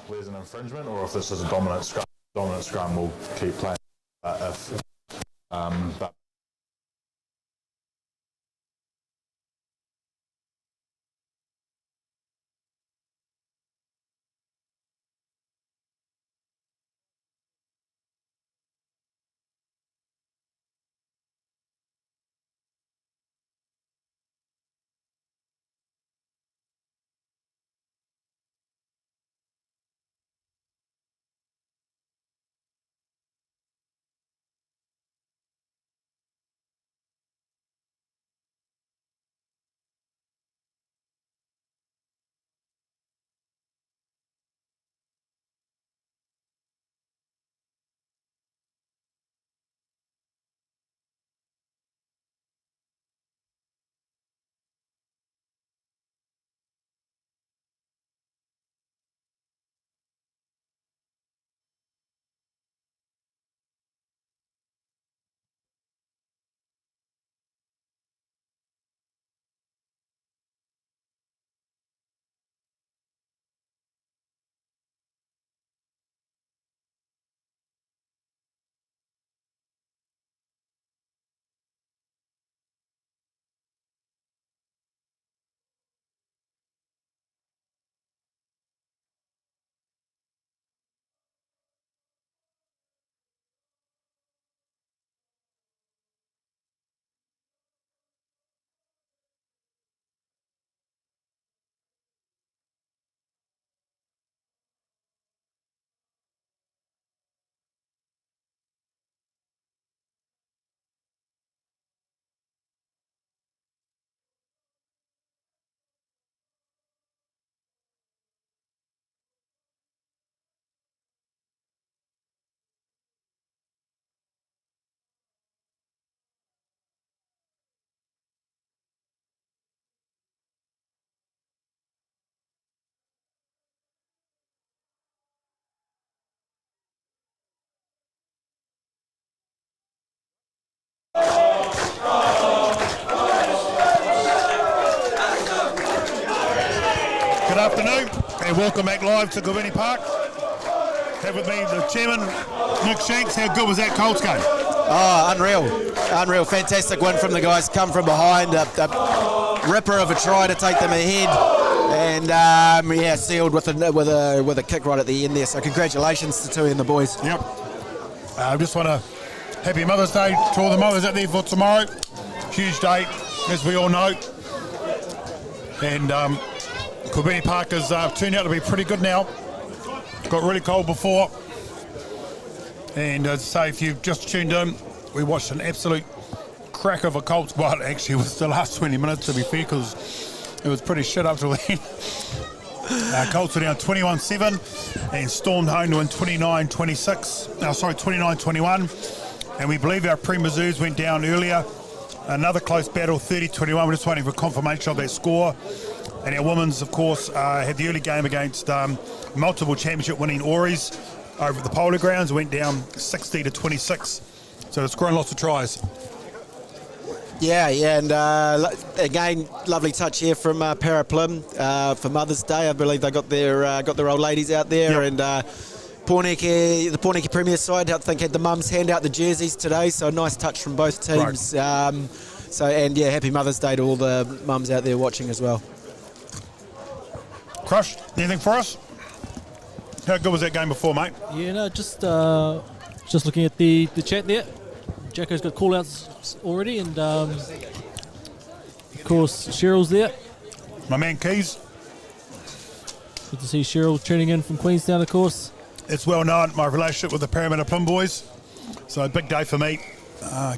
there's an infringement, or if this is a dominant scrum, we'll keep playing. But Good afternoon and welcome back live to Gilbert Park. Have with me the chairman, Nick Shanks. How good was that Colts game? Oh, unreal, fantastic win from the guys. Come from behind, a ripper of a try to take them ahead, and sealed with a kick right at the end there. So congratulations to Tui and the boys. Yep. I just want to happy Mother's Day to all the mothers out there for tomorrow. Huge day, as we all know, and Gilbert Park has turned out to be pretty good now. Got really cold before, and as I say, if you've just tuned in, we watched an absolute crack of a Colts. Well, actually, it was the last 20 minutes to be fair, because it was pretty shit up to then. Colts were down 21-7 and stormed home to win 29-21, and we believe our pre-reserves went down earlier. Another close battle, 30-21. We're just waiting for confirmation of that score. And our women's, of course, had the early game against multiple championship-winning Auries over at the Polo Grounds. It went down 60-26. So they're scoring lots of tries. Yeah, and again, lovely touch here from Pare-Plim for Mother's Day. I believe they got their old ladies out there, yep. And Pōneke, the Pōneke Premier side, I think had the mums hand out the jerseys today. So a nice touch from both teams. Right. Happy Mother's Day to all the mums out there watching as well. Crush, anything for us? How good was that game before, mate? Yeah, no, just looking at the chat there. Jacko's got call-outs already, and of course Cheryl's there. My man Keys. Good to see Cheryl tuning in from Queenstown, of course. It's well known, my relationship with the Paremata-Plim boys. So a big day for me.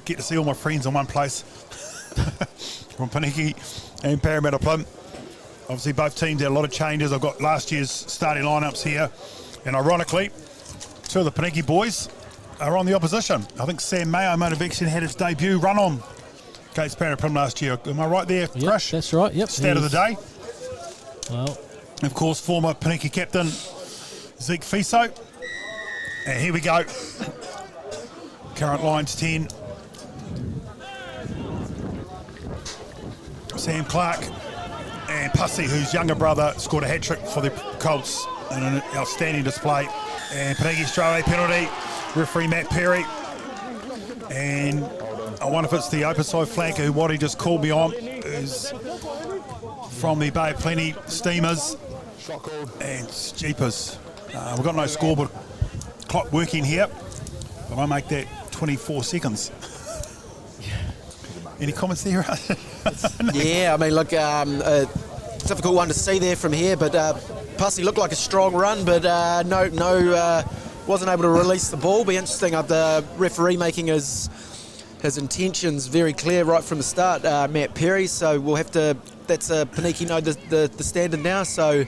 Get to see all my friends in one place. From Pōneke and Paremata-Plim. Obviously both teams had a lot of changes. I've got last year's starting lineups here, and ironically, two of the Pōneke boys are on the opposition. I think Sam Mayo might have actually had his debut run on against Pare-Plim last year. Am I right there, Crush? That's right, yep. Stat of the day. Well, Of course, former Pōneke captain Zeke Fiso. And here we go. Current Lions 10. Sam Clark and Pussy, whose younger brother scored a hat-trick for the Colts and an outstanding display. And Pōneke straight away penalty. Referee Matt Perry. And I wonder if it's the open side flanker who Waddy just called me on, who's from the Bay of Plenty Steamers. And jeepers. We've got no scoreboard clock working here, but I make that 24 seconds. Any comments there? No. Yeah, I mean, look, difficult one to see there from here, but Pussy looked like a strong run, but wasn't able to release the ball. Be interesting. The referee making his intentions very clear right from the start, Matt Perry. So we'll have to. That's Pōneke know the standard now. So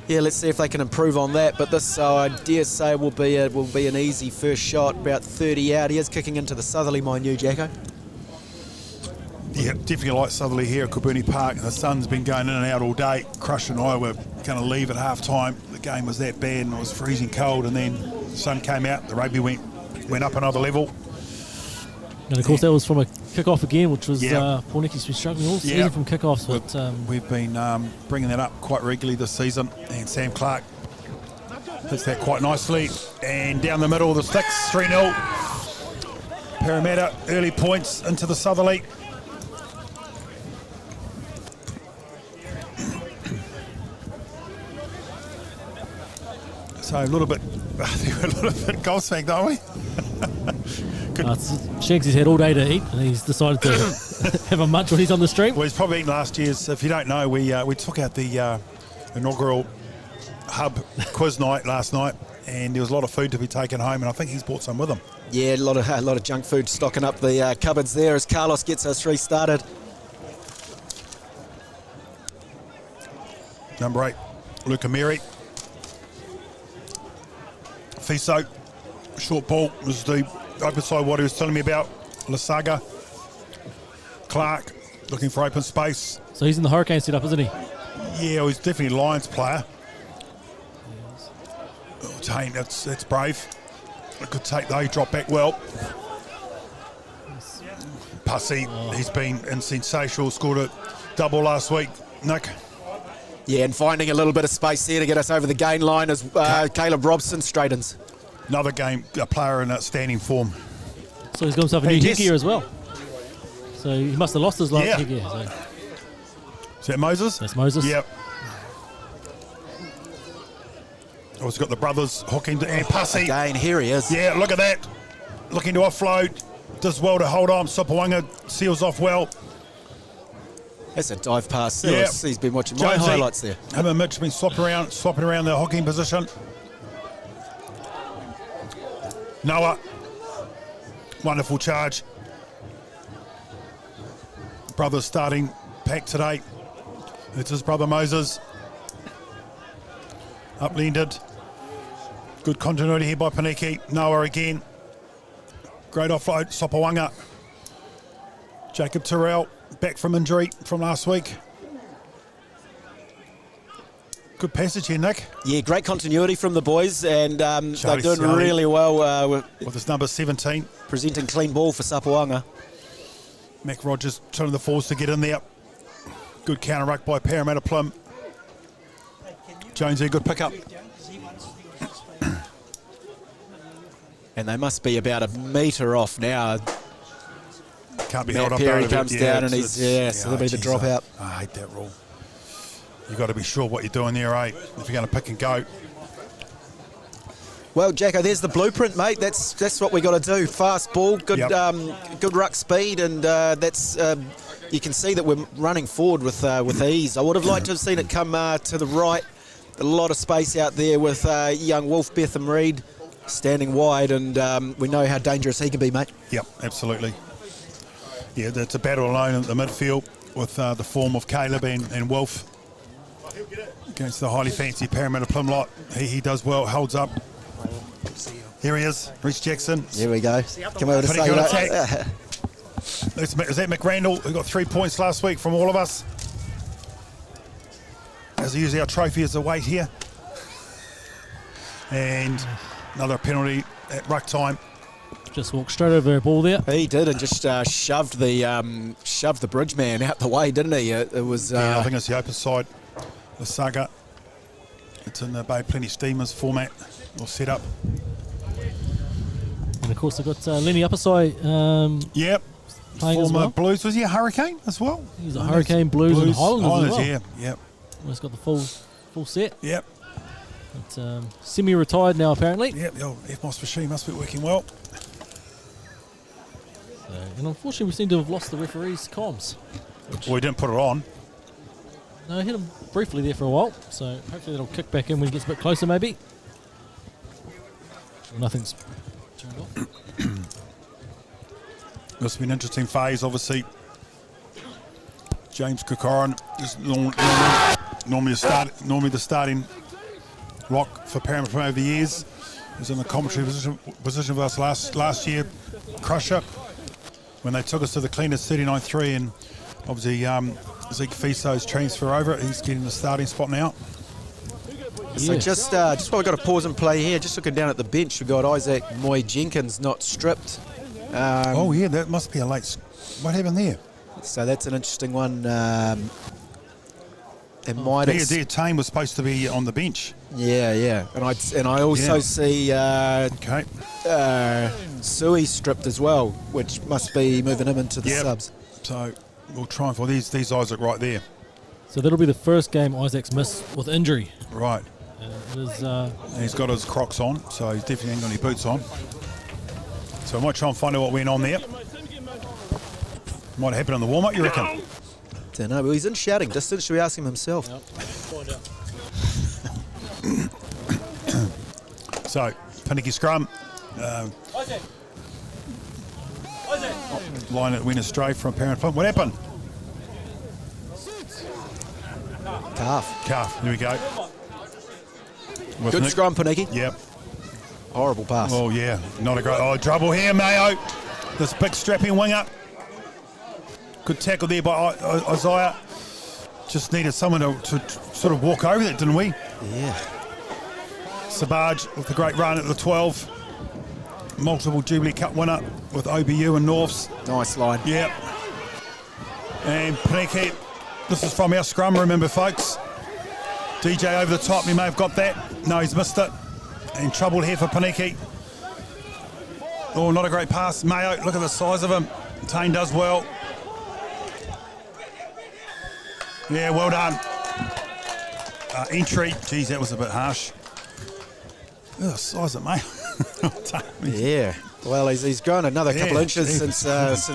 yeah, let's see if they can improve on that. But this, I dare say, will be an easy first shot. About 30 out. He is kicking into the southerly, mind you, Jacko. Yeah, definitely like southerly here at Kabuni Park. The sun's been going in and out all day. Crush and I were going to leave at half time. The game was that bad and it was freezing cold, and then the sun came out, the rugby went up another level. And of course that was from a kick-off again, which was Pōneke's been struggling all season from kick-offs. But we've been bringing that up quite regularly this season, and Sam Clark hits that quite nicely. And down the middle of the sticks, 3-0. Parramatta, early points into the southerly. So a little bit gobsmacked, don't we? Shanksy's had all day to eat, and he's decided to have a munch when he's on the stream. Well, he's probably eaten last year's. If you don't know, we took out the inaugural hub quiz night last night, and there was a lot of food to be taken home, and I think he's brought some with him. Yeah, a lot of junk food stocking up the cupboards there as Carlos gets us restarted. Number 8, Luca Mary. Fiso, short ball was the open side what he was telling me about. Lasaga, Clark looking for open space. So he's in the Hurricane setup, isn't he? Yeah, well, he's definitely a Lions player. Oh, Tane, that's brave. A good take though, he dropped back well. Pussy, he's been in sensational, scored a double last week, Nick. Yeah, and finding a little bit of space there to get us over the gain line as Caleb Robson straightens. Another a player in outstanding form. So he's got himself a new headgear as well. So he must have lost his last headgear. So. Is that Moses? That's Moses. Yep. Also got the brothers hooking and Pussy. Again, here he is. Yeah, look at that. Looking to offload. Does well to hold on. Sopawanga seals off well. That's a dive pass. Yeah. He's been watching my highlights there. Him and Mitch have been swapping around the hooking position. Noah. Wonderful charge. Brothers starting pack today. It's his brother Moses. Uplanded. Good continuity here by Pōneke. Noah again. Great offload. Sopawanga. Jacob Terrell. Back from injury from last week. Good passage here, Nick. Yeah, great continuity from the boys, and they're doing Scully really well with his number 17. Presenting clean ball for Sapawanga. Mac Rogers turning the forwards to get in there. Good counter ruck by Paremata-Plim. Jonesy, good pickup. And they must be about a metre off now. Can't be Matt held up. Perry comes down and he's so there'll be the drop out. I hate that rule. You've got to be sure what you're doing there, eh? If you're going to pick and go. Well, Jacko, there's the blueprint, mate. That's what we got to do. Fast ball, good good ruck speed, and that's you can see that we're running forward with ease. I would have liked to have seen it come to the right. A lot of space out there with young Wolf Betham Reid standing wide, and we know how dangerous he can be, mate. Yep, absolutely. Yeah, it's a battle alone in the midfield with the form of Caleb and Wolf against the highly fancy Paremata-Plim lot. He does well, holds up. Here he is, Reece Jackson. Here we go. Come over to Pretty say good that. attack. Is that McRandall, who got 3 points last week from all of us? As we use our trophy as a weight here. And another penalty at ruck time. Just walked straight over a ball there. He did, and just shoved the bridge man out the way, didn't he? It was. I think it's the open side. The Saga. It's in the Pare-Plim Steamers format or setup. And of course, they've got Lenny Upperside. Yep. Playing as Former well. Blues. Was he a Hurricane as well? He's a Hurricane, Blues and Highlanders as well. Yeah. Yep. He's got the full set. Yep. But, semi-retired now, apparently. Yep. The old FMOS machine must be working well. And unfortunately, we seem to have lost the referee's comms. Well, he didn't put it on. No, hit him briefly there for a while. So hopefully that'll kick back in when he gets a bit closer, maybe. Well, nothing's turned off. This has been an interesting phase, obviously. James Kukoran is normally the starting lock for Paremata over the years. He was in the commentary position with us last year, Crusher, when they took us to the cleanest 39-3, and obviously Zeke Fiso's transfer over. He's getting the starting spot now. So just while we've got to pause and play here, just looking down at the bench, we've got Isaac Moy Jenkins not stripped. Oh yeah, that must be a late. What happened there? So that's an interesting one. It might. Their team was supposed to be on the bench. Yeah. And I also see Sui stripped as well, which must be moving him into the subs. So we'll try and for these Isaac right there. So that'll be the first game Isaac's missed with injury. Right. It is, he's got his Crocs on, so he's definitely ain't got any boots on. So I might try and find out what went on there. Might happen in the warm-up, you reckon? Don't know, but he's in shouting distance. Should we ask him himself? Yep. Find out. So, Pōneke scrum. Line it went astray from Pare-Plim. What happened? Calf. There we go. Good scrum, Pōneke. Yep. Horrible pass. Oh, yeah. Not a great... Oh, trouble here, Mayo. This big strapping winger. Good tackle there by Isaiah. Just needed someone to sort of walk over that, didn't we? Yeah. Sabaj with a great run at the 12. Multiple Jubilee Cup winner with OBU and Norths. Nice line. Yep. And Pōneke, this is from our scrum, remember, folks. DJ over the top, he may have got that. No, he's missed it. And trouble here for Pōneke. Oh, not a great pass. Mayo, look at the size of him. Tane does well. Yeah, well done. Entry. Geez, that was a bit harsh. Look at the size of Mayo. Yeah. Well, he's grown another couple of inches since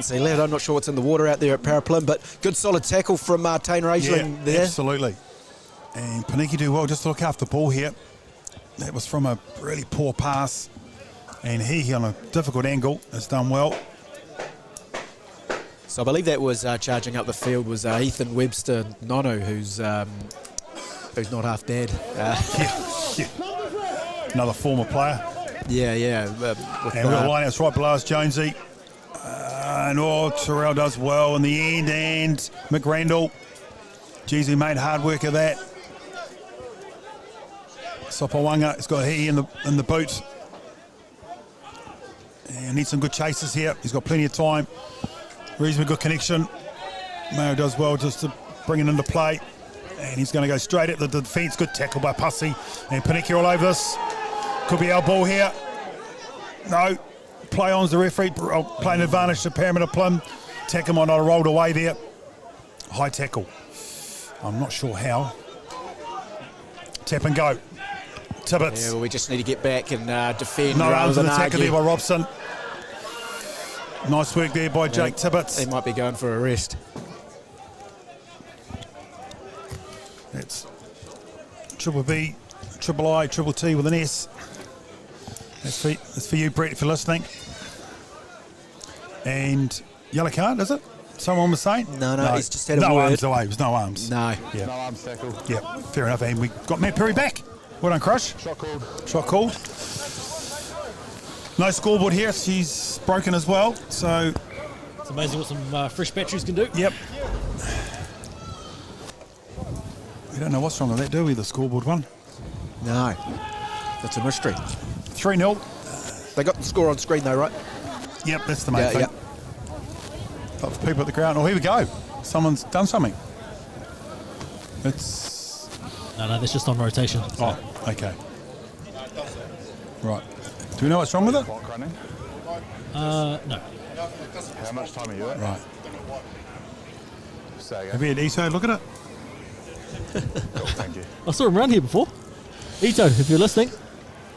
he left. I'm not sure what's in the water out there at Pare-Plim, but good solid tackle from Tane Rageling there. Absolutely. And Pōneke do well just to look after the ball here. That was from a really poor pass. And he on a difficult angle has done well. So I believe that was charging up the field was Ethan Webster Nonu, who's not half dead. Another former player. Yeah. And we've got the lineouts right below us, Jonesy. And Terrell does well in the end. And McRandall. Geez, he made hard work of that. Sopawanga has got he in the boot. And needs some good chases here. He's got plenty of time. Reasonably good connection. Mayo does well just to bring it into play. And he's going to go straight at the defence. Good tackle by Pussy. And Pōneke all over this. Could be our ball here. No. Play on's the referee. Playing advantage to Paremata-Plim. Tackle might not have rolled away there. High tackle. I'm not sure how. Tap and go. Tibbets. Yeah, well, we just need to get back and defend. No arms than in the tackle there argue. by Robson. Nice work there by Jake Tibbets. They might be going for a rest. That's Triple B, Triple I, Triple T with an S. That's for you, Brett, if you're listening. And yellow card, is it? Someone was saying? No, he's just had a no word. arms away. It was no arms. No. Yeah. No arms tackle. Yeah, fair enough. And we got Matt Perry back. Well done, Crush. Shot called. No scoreboard here. She's broken as well. So it's amazing what some fresh batteries can do. Yep. We don't know what's wrong with that, do we, the scoreboard one? No. That's a mystery. 3-0. They got the score on screen though, right? Yep, that's the main thing. Yeah. Got the people at the ground. Oh, here we go. Someone's done something. It's No, that's just on rotation. Oh, okay. Right. Do we know what's wrong with it? Clock running. No. How much time are you at? Right. Say Have again. you had Ito look at it? Thank you. I saw him around here before. Ito, if you're listening.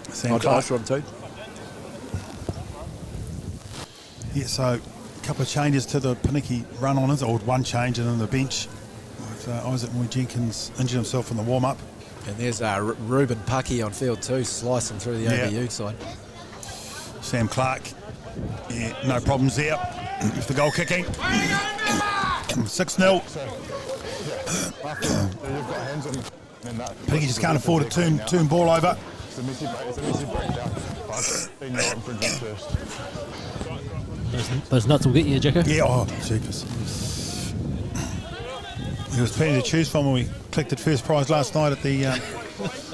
Sam I'll Clark. try him too. Yeah, so a couple of changes to the Pōneke run on us, or one change and then the bench. With Isaac Moy Jenkins injured himself in the warm-up. And there's Ruben Pucky on field too, slicing through the Yeah. OBU side. Sam Clark, yeah, no problems there. With the goal kicking. 6-0. You've got hands in that. Pōneke just can't afford to turn ball over. It's a messy breakdown. But then you're infringement first. Those nuts will get you, Jacko. Yeah, oh, jeepers. There was plenty to choose from when we collected first prize last night at the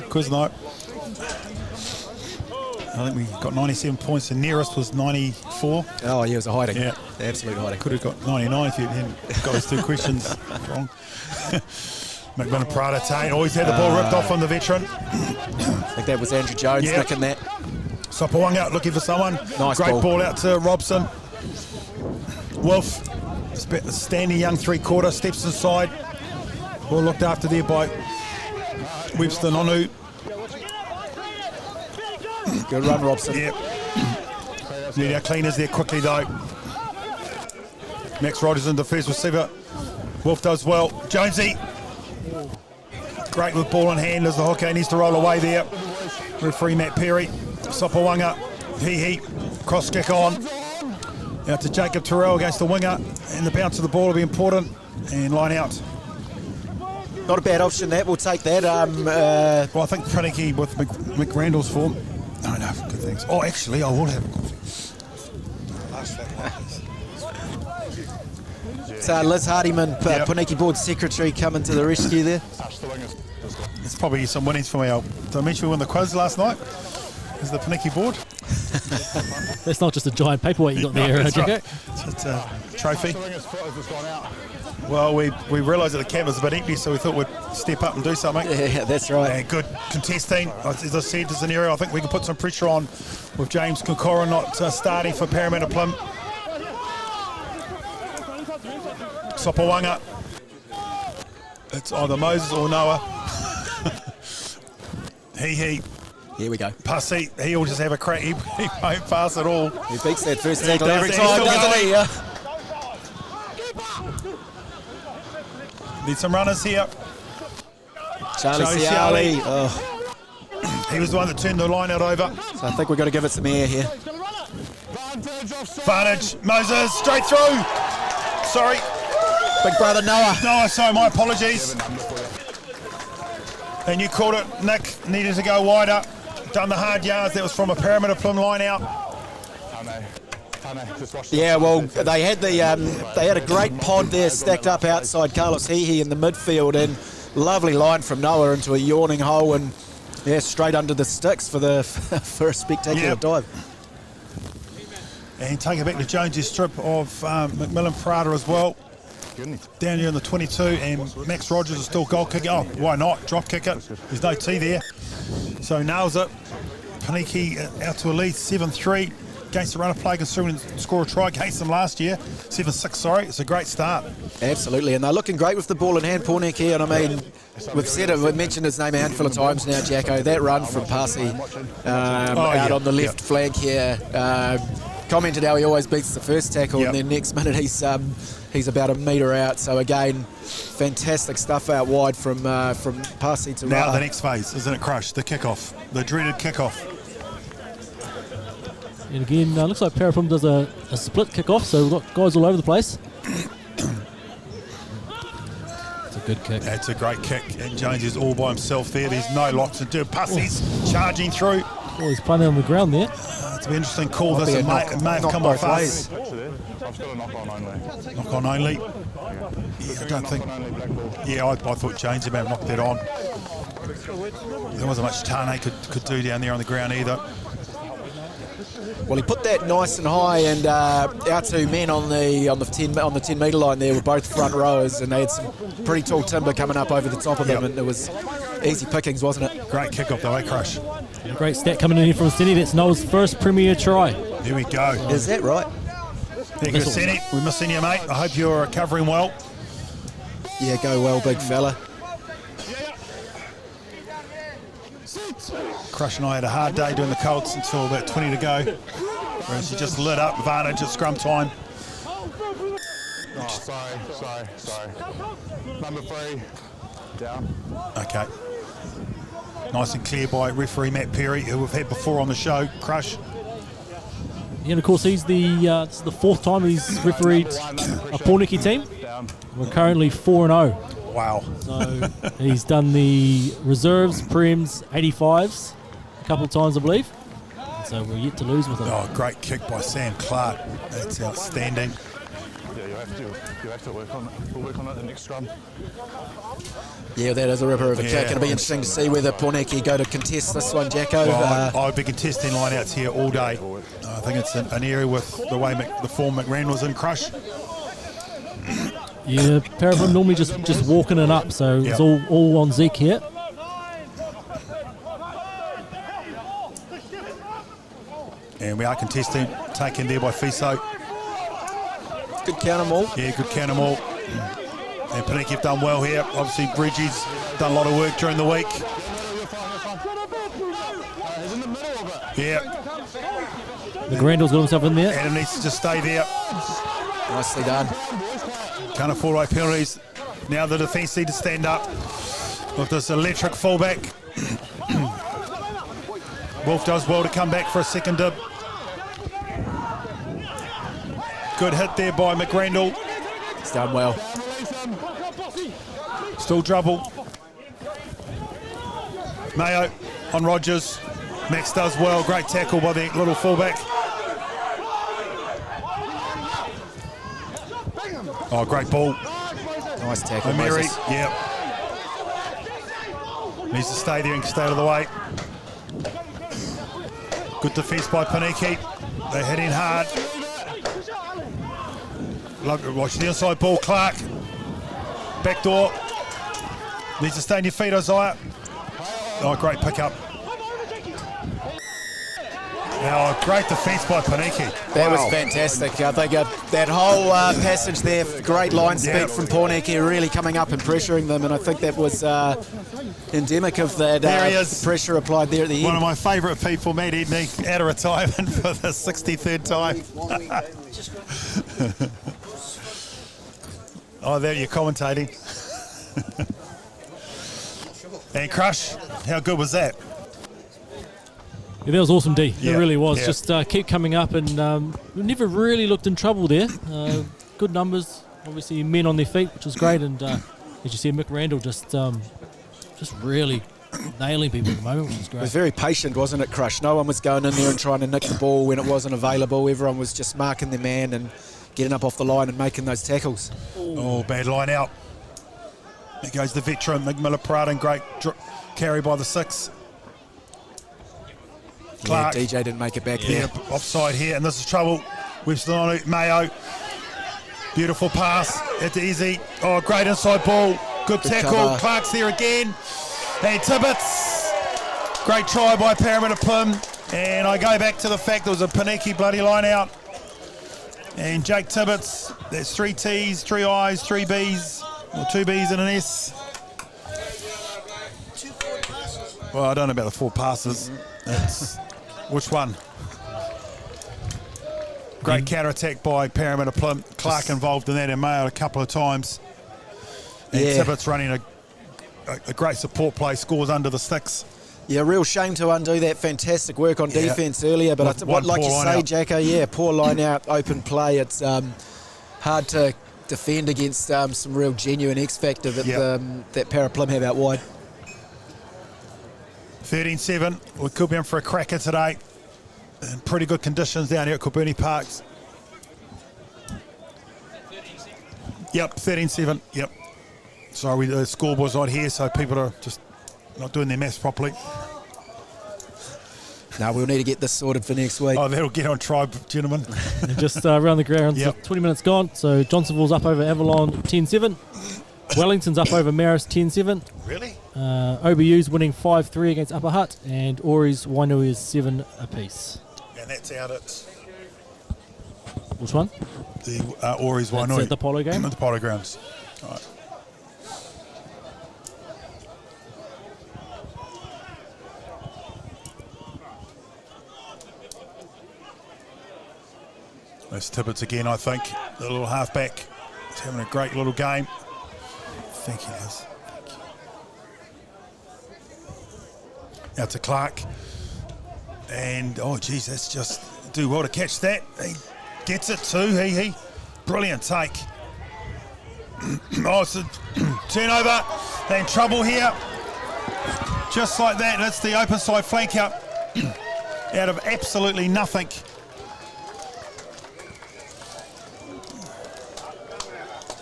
quiz night. I think we got 97 points. The nearest was 94. Oh, yeah, it was a hiding. Yeah. Absolute hiding. Could have got 99 if you hadn't got those two questions wrong. McMillan Parata always had the ball ripped off on the veteran. I think that was Andrew Jones Yeah. nicking that. Sopawanga looking for someone. Nice Great ball. ball out to Robson. Wolf, standing young three-quarter, steps inside. Ball looked after there by Webster Nonu. Good run, Robson. Yep. Need our cleaners there quickly though. Max Rogers in the first receiver. Wolf does well. Jonesy. Great with ball in hand as the hooker needs to roll away there. Referee Matt Perry. Sopawanga. He. Cross kick on. Out to Jacob Terrell against the winger. And the bounce of the ball will be important. And line out. Not a bad option that. We'll take that. Well, I think Pōneke with McRandall's form. No, good things. Oh, actually, I will have a coffee. So Liz Hardiman, Yep. Pōneke board secretary, coming to the rescue there. Touch the wingers. It's probably some winnings from our. Did I mention we won the quiz last night? Is the Pōneke board? That's not just a giant paperweight you got there, That's Jacko. right. It's just a trophy. The wingers' foot has just gone out. Well, we realised that the camp was a bit empty, so we thought we'd step up and do something. Yeah, that's right. And good contesting. As I said, there's an area I think we can put some pressure on with James Kokora not starting for Paremata-Plim. Sopawanga. It's either Moses or Noah. he. Here we go. Pussy, he'll just have a crack. He won't pass at all. He beats that first He tackle does, every he's time, still doesn't going. he? Yeah. Need some runners here. Charlie Charlie Ciali. Ciali. Oh, He was the one that turned the line out over. so I think we've got to give it some air here. Vantage, Moses, straight through. Sorry. Big brother Noah. No, sorry, my apologies. And you called it, Nick, needed to go wider. Done the hard yards, that was from a Paremata-Plim line out. Just watch Yeah, well, they had a great pod there stacked up outside Carlos Hihi in the midfield, and lovely line from Noah into a yawning hole, and yeah, straight under the sticks for for a spectacular Yep. dive. And take it back to Jones's strip of McMillan Prada as well. Down here in the 22, and Max Rogers is still goal kicking. Oh, why not? Drop kick it. There's no T there. So nails it. Pōneke out to a lead, 7-3. Against the runner play, can score a try against them last year. 7-6, sorry. It's a great start. Absolutely, and they're looking great with the ball in hand, Pōneke, and I mean, we've mentioned his name a handful of times now, Jacko. That run from Parsi out on the left flank here, commented how he always beats the first tackle, and then next minute he's about a metre out. So again, fantastic stuff out wide from Parsi to Now Ra. the next phase, isn't it, Crush? The kickoff, the dreaded kickoff. And again, looks like Pare-Plim does a split kick-off, so we've got guys all over the place. It's a good kick. That's a great kick, and Jones is all by himself there. There's no locks to do. Pussies charging through. Oh, he's playing on the ground there. It's an interesting call. Might This be a it may have knock come both off ways. us. I've still a knock on only. Knock on only. Yeah, I don't think. Yeah, I thought Jones may have knocked that on. There wasn't much Tane could do down there on the ground either. Well, he put that nice and high, and our two men on the 10 metre line there were both front rowers, and they had some pretty tall timber coming up over the top of them, and it was easy pickings, wasn't it? Great kick off the way, Crush. A great stat coming in here from Senny. That's Noah's first Premier try. Here we go. Is that right? Thank you, Senny. We're missing you, mate. I hope you're recovering well. Yeah, go well, big fella. Crush and I had a hard day doing the Colts until about 20 to go. Whereas he just lit up advantage at scrum time. Oh, sorry. Number 3, down. Okay. Nice and clear by referee Matt Perry, who we've had before on the show. Crush. Yeah, and of course he's this is the 4th time he's refereed a Pōneke team. We're currently 4-0. Wow. So he's done the reserves, prems, 85s a couple of times, I believe. So we're yet to lose with him. Oh, great kick by Sam Clark. That's outstanding. Yeah, you have to work on it. We'll work on it the next scrum. Yeah, that is a ripper of a Yeah. kick. It'll be interesting to see whether Pōneke go to contest this one, Jacko. Well, I'd be contesting lineouts here all day. I think it's an area with the way the form McRan was in, Crush. Yeah, Pare-Plim normally just walking it up, so it's all on Zeke here. And we are contesting, taken there by Fiso. Good counter maul. Yeah, good counter maul. And Pōneke have done well here. Obviously, Reggie's done a lot of work during the week. He's in the middle of it. Yeah, McRandall's got himself in there. Adam needs to just stay there. Nicely done. Can't afford right penalties. Now the defence need to stand up with this electric fullback. Wolf does well to come back for a second dib. Good hit there by McRandall. It's done well. Still trouble. Mayo on Rogers. Max does well. Great tackle by the little fullback. Oh, great ball. Nice tackle, O'Meary, Moses. yep. Needs to stay there and stay out of the way. Good defence by Pōneke. They're hitting hard. Watch the inside ball, Clark. Back door. Needs to stay on your feet, Isaiah. Oh, great pickup. Oh, great defence by Pōneke. That was Wow. fantastic. I think that whole passage there, great line speed Yeah. from Pōneke, really coming up and pressuring them, and I think that was endemic of that There he is. pressure applied there at the One end. of my favourite people, Matt Edney, out of retirement for the 63rd time. Oh, there you're commentating. And Crush, how good was that? Yeah, that was awesome, D. Yeah, It really was. yeah. Just keep coming up, and we never really looked in trouble there. Good numbers, obviously men on their feet, which was great. And as you see, Mick Randall just really nailing people at the moment, which is It was great. very patient, wasn't it, Crush? No one was going in there and trying to nick the ball when it wasn't available. Everyone was just marking their man and getting up off the line and making those tackles. Oh, bad line out. There goes the veteran, Miller-Praden, great carry by the 6. Clark. Yeah, DJ didn't make it back Yeah, there. offside here, and this is trouble. We've still on it. Mayo. Beautiful pass. It's easy. Oh, great inside ball. Good tackle. cover. Clark's there again. And Tibbets. Great try by Paremata-Plim. And I go back to the fact there was a Pōneke bloody line out. And Jake Tibbets. There's 3 T's, 3 I's, 3 B's. Or 2 B's and an S. Well, I don't know about the 4 passes. It's, which one? Great counter-attack by Paremata-Plim. Clark involved in that and Mayo a couple of times. And Yeah. Tibbets running a great support play, scores under the sticks. Yeah, real shame to undo that fantastic work on Yeah. defence earlier. But With one like you poor line say, out. Jacko, yeah, poor line out, open play. It's hard to defend against some real genuine X factor that Yeah. that Pare-Plim have out wide. 13-7. We could be in for a cracker today. In pretty good conditions down here at Kabuni Parks. Yep, 13-7. Yep. Sorry, the scoreboard's not here, so people are just not doing their maths properly. No, we'll need to get this sorted for next week. Oh, that'll get on tribe, gentlemen. And just around the ground, Yep. so 20 minutes gone. So Johnsonville's up over Avalon 10-7. Wellington's up over Marist 10-7. Really? OBU's winning 5-3 against Upper Hutt, and Ori's Wainui is 7 apiece. And that's out at Which one? the Ori's That's Wainui. at the polo game? At the polo grounds. All right. There's Tibbets again, I think. The little halfback. He's having a great little game. I think he is. Now to Clark. And, oh, geez, that's just do well to catch that. He gets it too, he. Brilliant take. Oh, it's a turnover. They're in trouble here. Just like that, that's the open side flank out out of absolutely nothing.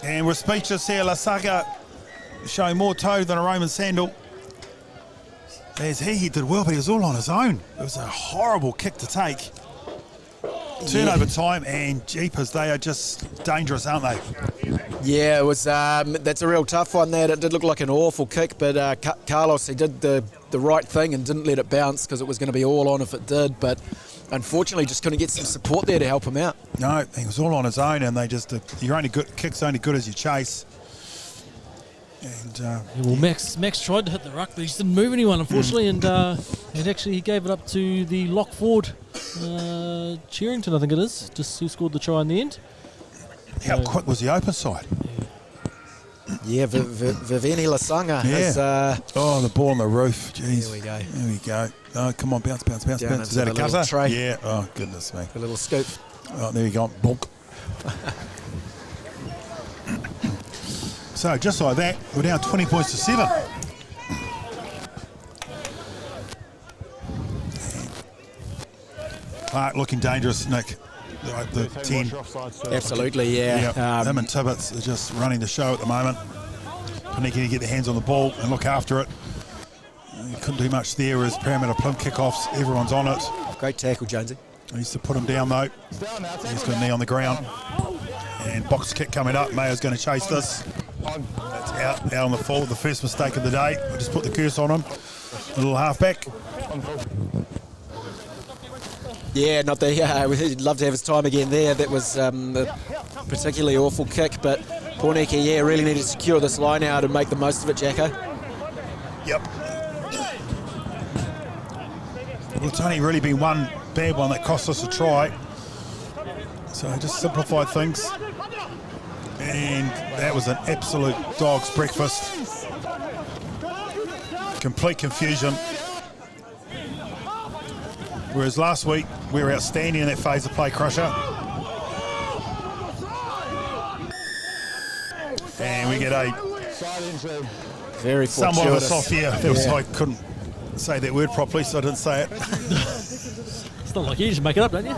And we're speechless here. Lasaga showing more toe than a Roman sandal. As he did well, but he was all on his own. It was a horrible kick to take. Turnover time, and jeepers, they are just dangerous, aren't they? Yeah, it was. That's a real tough one there. It did look like an awful kick, but Carlos, he did the right thing and didn't let it bounce because it was going to be all on if it did. But unfortunately, just couldn't get some support there to help him out. No, he was all on his own, and they just you're only good. Kick's only good as you chase. And Well, Max tried to hit the ruck, but he just didn't move anyone, unfortunately, and actually he gave it up to the lock forward, Cheerington, I think it is, just who scored the try in the end. how quick was the open side? Yeah, Viveni Lasanga. Yeah. Oh, the ball on the roof. Jeez. There we go. There we go. Oh, come on, bounce. Down Is that a into the little gutter? tray. Yeah. Oh, goodness me. A little scoop. Oh, there you go. Bonk. So, just like that, we're down 20 points to 7. Clark looking dangerous, Nick. The 10. Absolutely, yeah. Yeah. Him and Tibbets are just running the show at the moment. Pōneke to get their hands on the ball and look after it. You couldn't do much there as Paremata-Plimmerton kickoffs. Everyone's on it. Great tackle, Jonesy. He needs to put him down though. He's got a knee on the ground. And box kick coming up. Mayo's going to chase this. That's out on the full. The first mistake of the day. I just put the curse on him. Little halfback. Yeah, not the. We'd love to have his time again there. That was a particularly awful kick, but Pōneke, yeah, really needed to secure this line out and make the most of it, Jacko. Yep. Well, it's only really been one bad one that cost us a try. So I just simplified things. And that was an absolute dog's breakfast. Complete confusion. Whereas last week, we were outstanding in that phase of play, Crusher. And we get a Very somewhat of a fortuitous. soft year. That was, I couldn't say that word properly, so I didn't say it. It's not like you just make it up, don't you?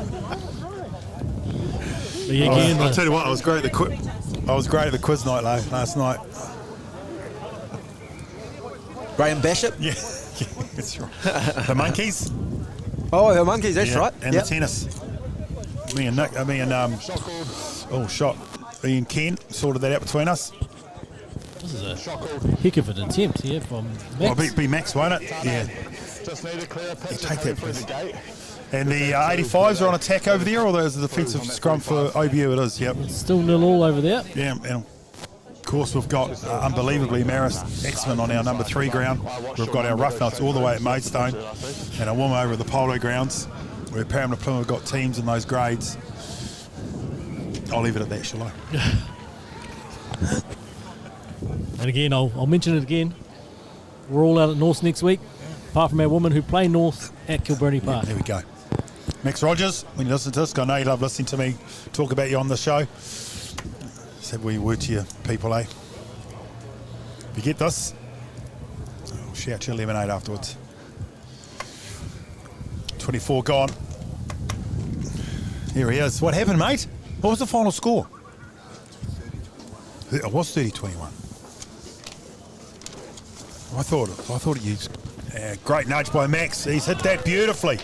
But yeah, again, I'll tell you what, I was great at the quiz night last night. Graham Bishop. Yeah, that's right. The monkeys. Oh, the monkeys, that's right. And Yep. the tennis. Me and Nick, Shot. Me and Ken sorted that out between us. this is a heck of an attempt here from Well, Max. be Max, won't it? Yeah. Just need a clear pitch. Take that, please. The gate. And the 85s are on attack over there, or there's a defensive scrum for OBU? It is, yep. Still 0-0 over there. Yeah, and of course we've got unbelievably Maris Exman on our number 3 ground. We've got our rough nuts all the way at Maidstone, and a woman over at the polo grounds, where Paremata-Plimmerton have got teams in those grades. I'll leave it at that, shall I? And again, I'll mention it again. We're all out at North next week, apart from our women who play North at Kilburnie Park. There we go. Max Rogers, when you listen to this, I know you love listening to me talk about you on the show. Said we word to you people, eh? If you get this, I'll shout you lemonade afterwards. 24 gone. Here he is. What happened, mate? What was the final score? It was 30-21. I thought he used great nudge by Max. He's hit that beautifully.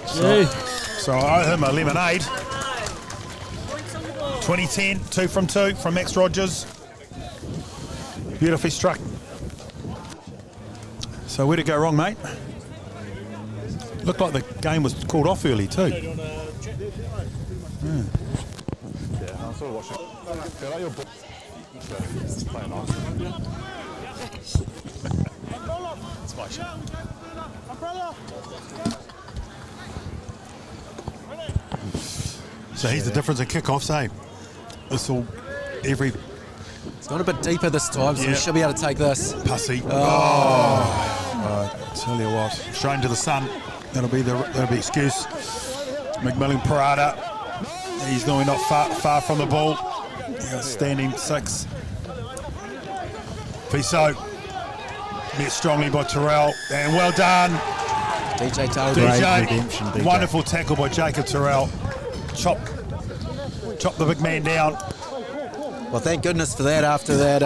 So I owe him a lemonade. 20-10, 2 from 2 from Max Rogers. Beautifully struck. So where'd it go wrong, mate? Looked like the game was called off early too. Yeah, I'm sort of watching. Feel like you're it's playing nice. It's my shot. So here's the difference in kickoffs, eh? This will every It's gone a bit deeper this time, so we should be able to take this. pussy. Oh. Tell you what, straight into the sun. That'll be excuse. McMillan Parada. He's normally not far from the ball. Standing 6. Fiso met strongly by Terrell, and well done. DJ Taylor. DJ, wonderful tackle by Jacob Terrell. Chop the big man down. Well, thank goodness for that after that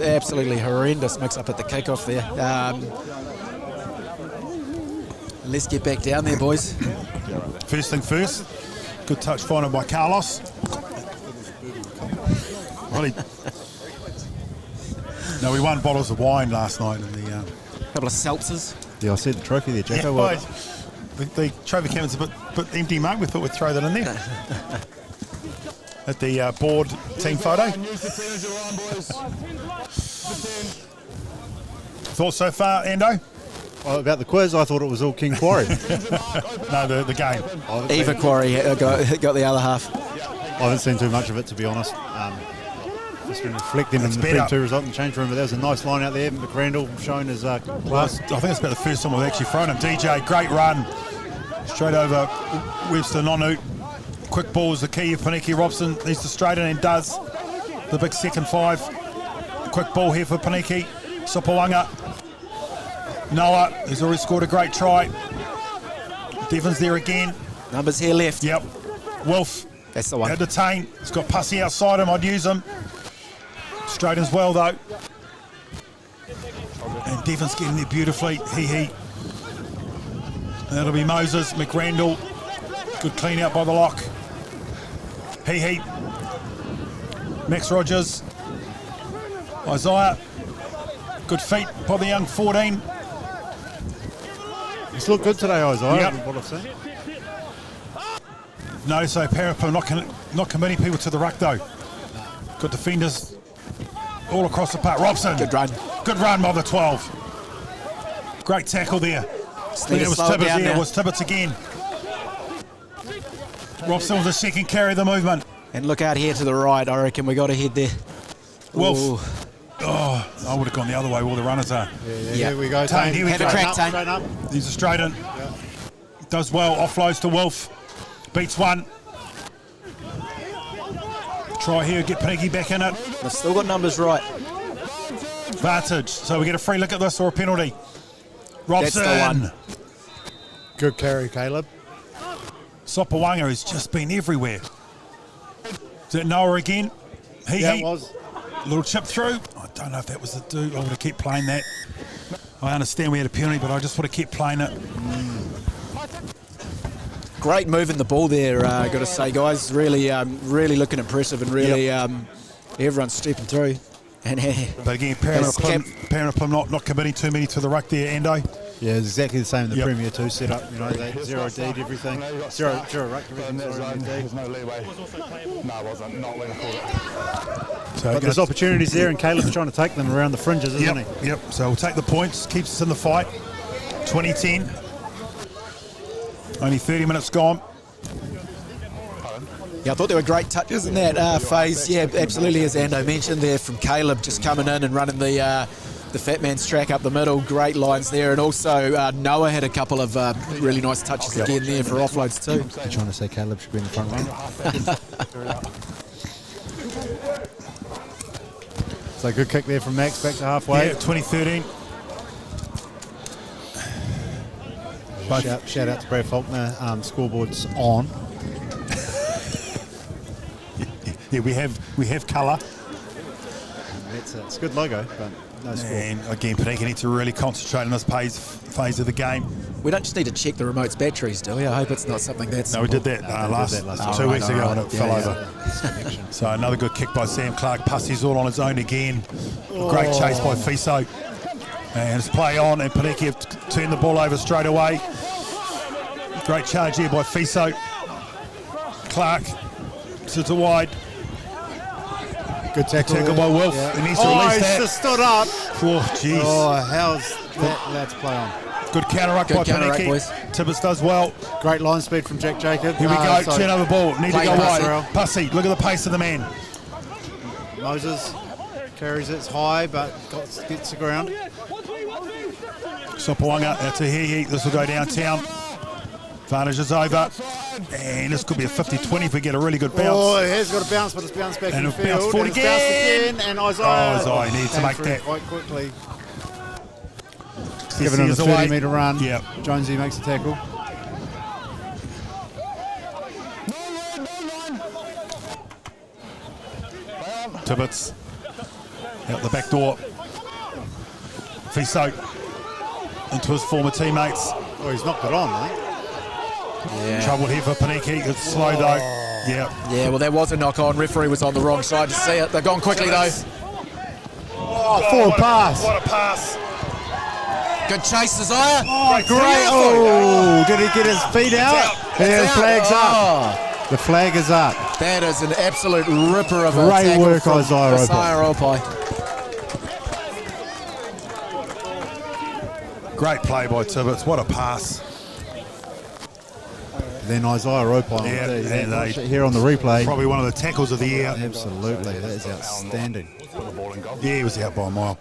absolutely horrendous mix-up at the kickoff there. Let's get back down there, boys. First thing first, good touch finding by Carlos. No, we won bottles of wine last night in the... Couple of seltzers. Yeah, I see the trophy there, Jacko. Yeah, the trophy cabinet's a bit empty, mate. We thought we'd throw that in there. At the board team photo. Thoughts so far, Endo? Oh, about the quiz, I thought it was all King Quarry. No, the game. Eva Quarry got the other half. I haven't seen too much of it, to be honest. Just been reflecting on the 3-2 result in the change room, but there was a nice line out there. McRandall showing his class. I think it's about the first time we've actually thrown him. DJ, great run. Straight over Webster Nonu. Quick ball is the key of Pōneke. Robson needs to straighten and does. The big second 5. Quick ball here for Pōneke. Sopawanga. Noah, who's already scored a great try. Devon's there again. Numbers here left. Yep. Wolf. That's the one. Had to detain. He's got Pussy outside him. I'd use him. Straightens well though. And Devon's getting there beautifully. He. That'll be Moses. McRandall. Good clean out by the lock. He. Max Rogers. Isaiah. Good feet by the young 14. He's looked good today, Isaiah. Yep. What I've seen. No, so Pare-Plim not committing people to the ruck though. Good defenders all across the park. Robson. Good run. Good run by the 12. Great tackle there. It was Tibbetts, it was Tibbetts again. Robson with the second carry of the movement. And look out here to the right. I reckon we got a head there. Wolf. Ooh. Oh, I would have gone the other way. All the runners are. Yeah. Here we go. Tane, here we Have go. a crack, Tane. Straight up. He's a straight in. Yeah. Does well. Offloads to Wolf. Beats one. Try here. Get Pōneke back in it. They've still got numbers right. Vantage. So we get a free look at this or a penalty. Robson. That's the one. Good carry, Caleb. Sopawanga has just been everywhere. Is it Noah again? Yeah, it was. Little chip through. I don't know if that was the dude. I want to keep playing that. I understand we had a penalty, but I just want to keep playing it. Great moving the ball there, got to say, guys. Really looking impressive and really everyone's stepping through. And But again, Pare-Plim not committing too many to the ruck there, Endo. Yeah, it's exactly the same in the Yep. Premier 2 setup. You know, they zero D'd everything. Zero ruck everything. There's no leeway. No, it wasn't. Not when I called it. So But there's opportunities there, and Caleb's trying to take them around the fringes, isn't he? Yep. So we'll take the points. Keeps us in the fight. 20-10. Only 30 minutes gone. yeah, I thought there were great touches in that phase. Yeah, absolutely, as Ando mentioned there, from Caleb just coming in and running the fat man's track up the middle. Great lines there, and also Noah had a couple of really nice touches again there for offloads too. You're trying to say Caleb should be in the front row. So good kick there from Max back to halfway. Yeah, 2013. Shout out to Brad Faulkner. Scoreboard's on. Yeah, we have colour. It's a good logo, but no score. And again, Pōneke need to really concentrate on this phase of the game. We don't just need to check the remote's batteries, do we? I hope it's not something that's... No, we did that last 2 weeks ago and it fell over. So another good kick by Sam Clark. Pussy's all on his own again. Great chase by Fiso. And it's play on, and Pōneke have turned the ball over straight away. Great charge here by Fiso. Clark sits it wide. Good tackle by Wolf. Yeah. He needs to release he's that. just stood up. Oh, jeez. Oh, how's that? Let's play on. Good counter-ruck by counter-ruck, boys. Pōneke. Tibbetts does well. Great line speed from Jack Jacob. Here we go. Turn over ball. Need to Play go pass, wide. Earl. Pussy. Look at the pace of the man. Moses carries it high, but gets the ground. Sopawanga, that's a Hihi. This will go downtown. Advantage is over. And this could be a 50-20 if we get a really good bounce. Oh, it has got a bounce, but it's bounced back And in the it's bounced field. forward And it's bounced again. again. And Isaiah. Isaiah needs to came make through that. quite quickly. This Giving him a is away. 30-metre run. Yeah. Jonesy makes the tackle. Tibbetts out the back door. Fiso into his former teammates. Oh, he's knocked it on, eh? Yeah. Trouble here for Pōneke. It's slow though. Yeah. Yeah, well, there was a knock on. Referee was on the wrong side to see it. They're gone quickly, though. Oh, forward pass. What a pass. Good chase, Isaiah. Oh, great. Oh, did he get his feet out? Yeah, the flag's up. The flag is up. That is an absolute ripper of a Great tackle work, from Isaiah Opai. Great play by Tibbetts. What a pass. Then Isaiah Opai. Yeah, and watch it here on the replay. Probably one of the tackles of the year. Absolutely, that is outstanding. Yeah, he was out by a mile.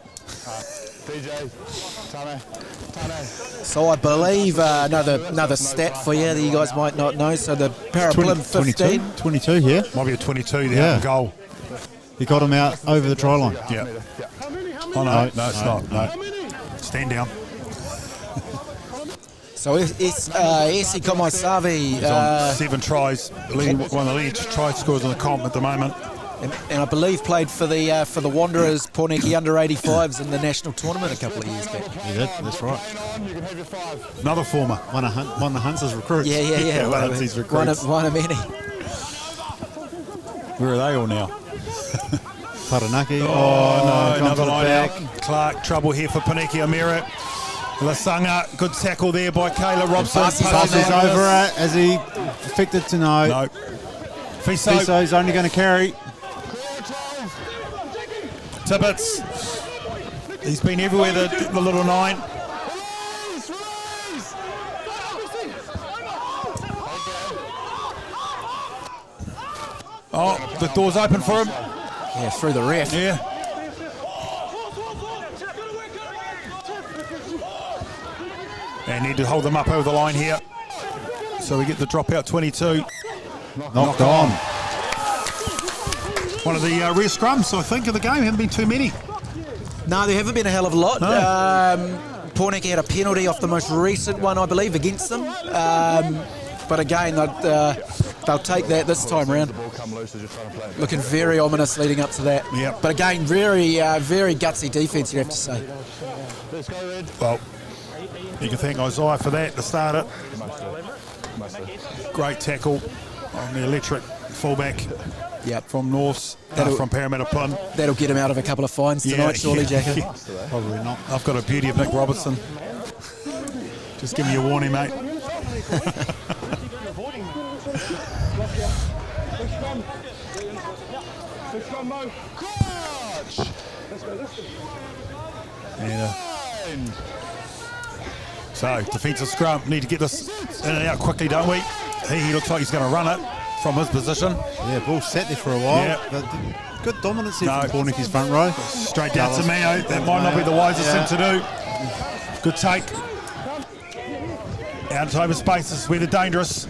So I believe another stat for you that you guys might not know. So the Pare-Plim 15. 22 here. Might be a 22 there. Yeah. Goal. He got him out over the try line. Yeah. Oh, no, it's not. No. Stand down. So Esi Komaisavi, He's on 7 tries. One of the lead try scorers in the comp at the moment. and I believe played for the Wanderers Pōneke under 85s in the national tournament a couple of years back. He did, that's right. Another former. One of Hunter's recruits. Yeah. one of his recruits. One of many. Where are they all now? Taranaki. Oh, no, another line back. out. Clark, trouble here for Pōneke Amira. Lasanga, good tackle there by Kayla Robson. Passes Passes over it as he affected to know. No. Fiso. Fiso's only going to carry. Tibbetts. He's been everywhere, the little 9. Oh, the door's open for him. Yeah, through the ref. Yeah. And need to hold them up over the line here. So we get the dropout 22. Knocked on. One of the rare scrums, I think, of the game. Haven't been too many. No, there haven't been a hell of a lot. No. Pōneke had a penalty off the most recent one, I believe, against them. But again, they'll take that this time around. Looking very ominous leading up to that. Yep. But again, very gutsy defence, you have to say. Well, you can thank Isaiah for that to start it. Great tackle on the electric fullback. Yep. From Norths, That'll- from Paremata-Plimmerton. That'll get him out of a couple of fines tonight, surely, Jacob. Probably not. I've got a beauty of Nick Robertson. Just give me a warning, mate. So, defensive scrum, need to get this in and out quickly, don't we? He looks like he's going to run it from his position. Yeah, ball sat there for a while. Yeah. But good dominance here No. from Pōneke's front row. Straight down to Meo. That might not be the wisest thing to do. Good take. Out into open space. This is where they're dangerous.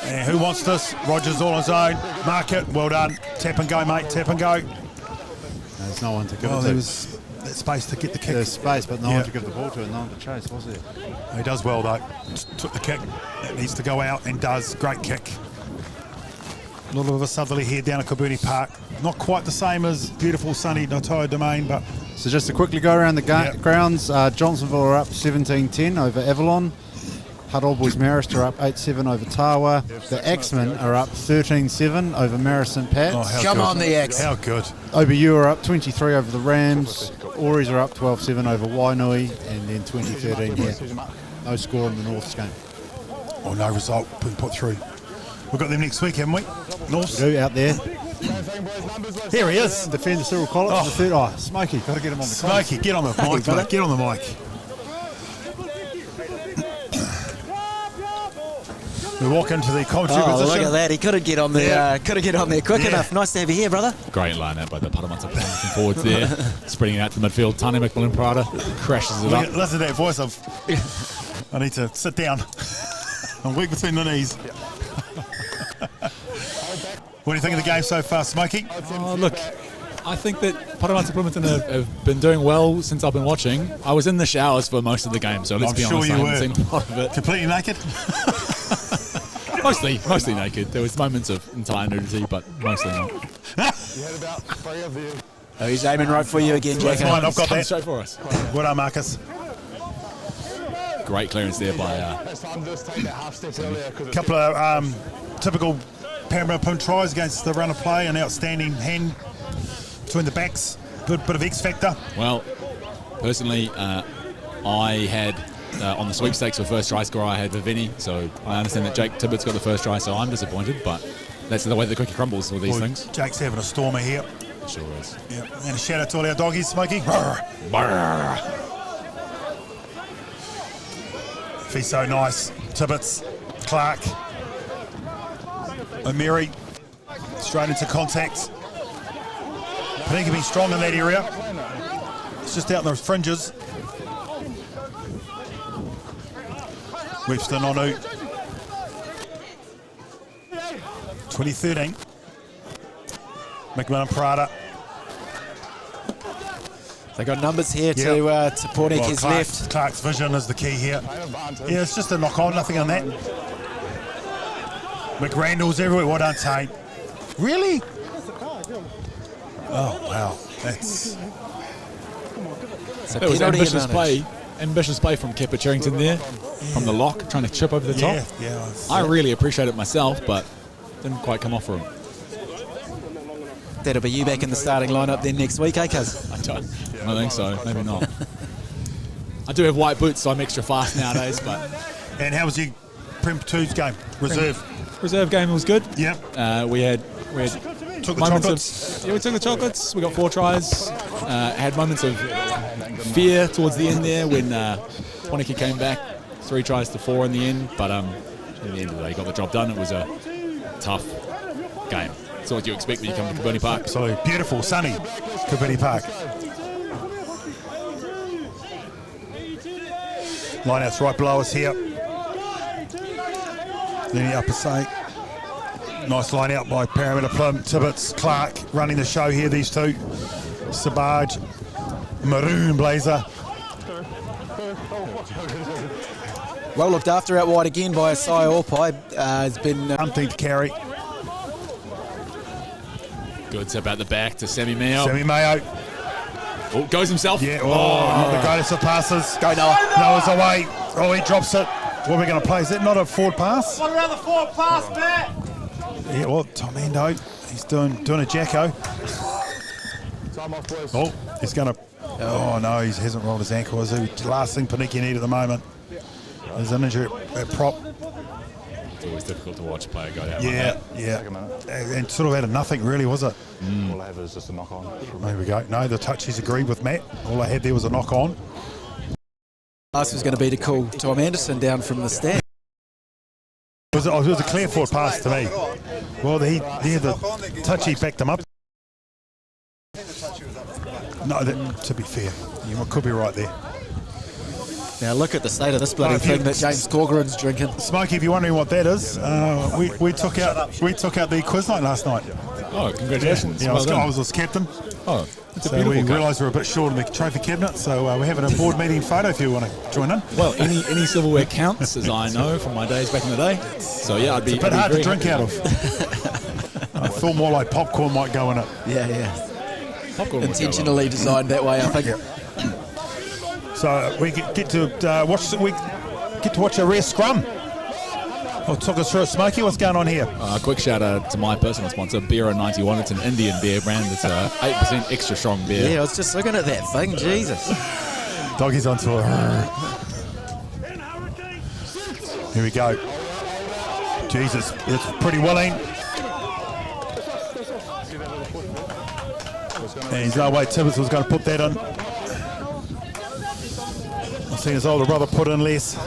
And who wants this? Rogers all on his own. Mark it. Well done. Tap and go, mate. Tap and go. There's no one to give Oh, it there to. was that space to get the kick. There's space, but no Yeah. one to give the ball to and no one to chase, was there? He does well, though. Just took the kick. It needs to go out and does. Great kick. A little bit of a southerly here down at Kabuni Park. Not quite the same as beautiful sunny Notoa Domain, but So just to quickly go around the Yeah. grounds, Johnsonville are up 17-10 over Avalon. Hutt Old Boys Marist are up 8-7 over Tawa. The Axemen are up 13-7 over Marist St Pat. Come on, the Axe. How good. OBU are up 23 over the Rams. Auries are up 12-7 over Wainui, and then 2013 here. No score in the North's game. Oh, no result. Put through. We've got them next week, haven't we? North. We do out there. Here he is. Defender Cyril Collins. The third. Oh, Smokey. Got to get him on the Smokey, get on the mic, mate. Get on the mic. We walk into the commentary position. Look at that! He couldn't get on there. Couldn't get on there quick enough. Nice to have you here, brother. Great line out by the Paremata-Plimmerton forwards there, spreading it out to the midfield. Tane McMillan-Prada crashes it up. Listen to that voice. I need to sit down. I'm weak between the knees. What do you think of the game so far, Smokey? Oh, look, I think that Paremata-Plimmerton have been doing well since I've been watching. I was in the showers for most of the game, so let's be honest, I haven't seen a lot of it. Completely naked? Mostly naked. There was moments of entire nudity, but mostly not. Oh, he's aiming right for you again, That's Jacko. mine, I've got Come that. straight for us. Well done, Marcus. Great clearance there by Couple of typical Paremata-Plim tries against the run of play, an outstanding hand between the backs. Good bit of X factor. Well, personally, I had on the sweepstakes for first try scorer, I had Vivini, so I understand that Jake Tibbetts got the first try, so I'm disappointed, but that's the way the cookie crumbles with these things. Jake's having a stormer here. Sure is. Yeah. And a shout out to all our doggies, Smokey. He's so nice. Tibbetts, Clark, O'Meary, straight into contact. Pōneke being strong in that area. It's just out in the fringes. Webster Nonu. 2013. McMillan-Prada. They got numbers here to Pōneke's left. Clark's vision is the key here. Yeah, it's just a knock on, nothing on that. McRandall's everywhere. Well done, Tate. Really? Oh, wow. That's... That was ambitious play from Kepper Cherrington there, from the lock, trying to chip over the top. Yeah. I really appreciate it myself, but didn't quite come off for him. That'll be you back in the starting lineup then next week, eh, cuz? I don't think so. Maybe not. I do have white boots, so I'm extra fast nowadays. But And how was your Prem 2's game? Reserve game was good. Yep. We had Took the moments chocolates. we took the chocolates. We got 4 tries. Had moments of fear towards the end there when Pōneke came back. 3 tries to 4 in the end, but in the end of the day, got the job done. It was a tough game. That's what you expect when you come to Kabuni Park. So beautiful, sunny Kabuni Park. Lineouts right below us here. Then the upper say. Nice line out by Paremata-Plim, Tibbetts, Clark running the show here, these two. Sabaj, maroon blazer. Well looked after out wide again by Asai Orpai. Has been Something to carry. Good tip out the back to Sammy Mayo. Sammy Mayo. Oh, goes himself. Yeah, not the greatest of passes. Go Noah. Noah's away. Oh, he drops it. What are we going to play? Is that not a forward pass? What around the forward pass, Matt? Yeah, well, Tom Endo, he's doing a jacko. Oh, he's going to... Oh, no, he hasn't rolled his ankle, is he? The last thing Pōneke need at the moment is an injury at prop. It's always difficult to watch a player go down Yeah. And sort of out of nothing, really, was it? All I have is just a knock on. There we go. No, the touchies agreed with Matt. All I had there was a knock on. Pass was going to be to call Tom Anderson down from the stand. It was a clear forward pass to me. Well, the touchy backed him up. No, to be fair, you could be right there. Now look at the state of this bloody thing that James Corcoran's drinking. Smokey, if you're wondering what that is, we took out the quiz night last night. Oh, congratulations. Yeah, Well done. I was kcaptain. Oh, it's a So beautiful we cup. realised we're a bit short in the trophy cabinet, so we're having a board meeting photo if you want to join in. Well, any silverware counts, as I know from my days back in the day. So yeah, I'd be. It's a bit hard to drink out of. I thought more like popcorn might go in it. Yeah. Popcorn would go Intentionally designed that way, I think. So we get to watch. get to watch a rare scrum. Well, took us through it, Smokey. What's going on here? Quick shout out to my personal sponsor, Beer 91. It's an Indian beer brand. It's a 8% extra strong beer. Yeah, I was just looking at that thing. Jesus. Doggy's on tour. Here we go. Jesus, it's pretty willing. And there's no way Tibbetts was going to put that in. I've seen his older brother put in less.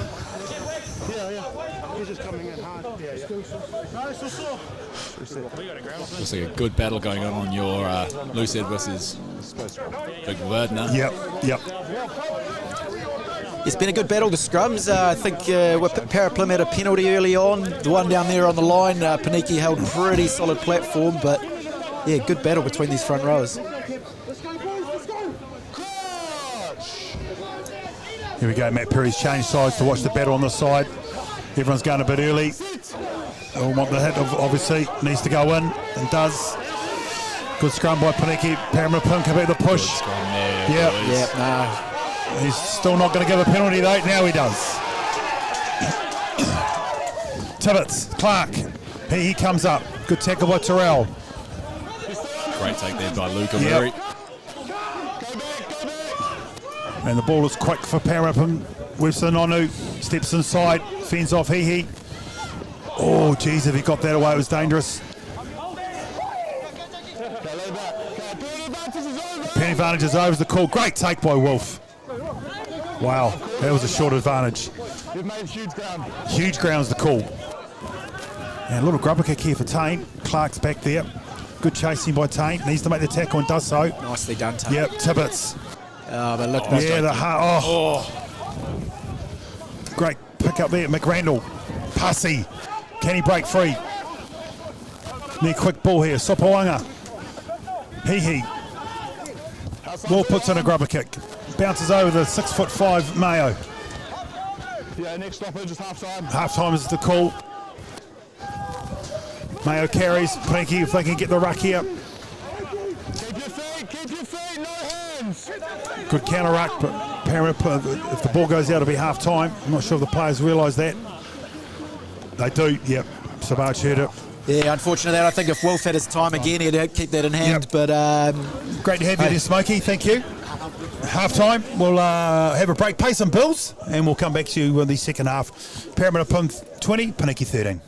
Looks like a good battle going on your Loosehead versus Big Verdner. Yep. It's been a good battle, the scrums. I think Pare-Plim had a penalty early on. The one down there on the line, Pōneke held pretty solid platform, but yeah, good battle between these front rowers. Here we go, Matt Perry's changed sides to watch the battle on the side. Everyone's going a bit early. They all want the hit, obviously. Needs to go in, and does. Good scrum by Pōneke. Paremata-Plimmerton can beat the push. He's still not going to give a penalty though. Now he does. Tibbetts, Clark. He comes up. Good tackle by Terrell. Great take there by Luca Murray. And the ball is quick for Paremata-Plimmerton. Webster Nonu steps inside, fends off Hihi. Oh, geez, if he got that away, it was dangerous. Penny advantage is over the call. Great take by Wolf. Wow, that was a short advantage. You've made huge ground. Huge ground's the call. And a little grubber kick here for Taint. Clark's back there. Good chasing by Taint. Needs to make the tackle and does so. Nicely done, Taint. Yep, Tibbetts. Oh, but look, Yeah, the heart. Oh. Great pick up there, McRandall. Pussy. Can he break free? Near quick ball here. Sopawanga. Hihi. Wolf puts in a grubber kick. Bounces over the 6'5" Mayo. Yeah, next stoppage is half time. Half time is the call. Mayo carries. Pōneke if they can get the ruck here. Keep your feet, no hands. Good counter ruck, but Paremata, if the ball goes out, it'll be half time. I'm not sure if the players realise that. They do, yep. Savage heard it. Yeah, unfortunate that. I think if Wolf had his time again, he'd keep that in hand. But great to have you there, Smokey. Thank you. Half time. We'll have a break, pay some bills, and we'll come back to you in the second half. Paremata-Plimmerton 20, Pōneke 13.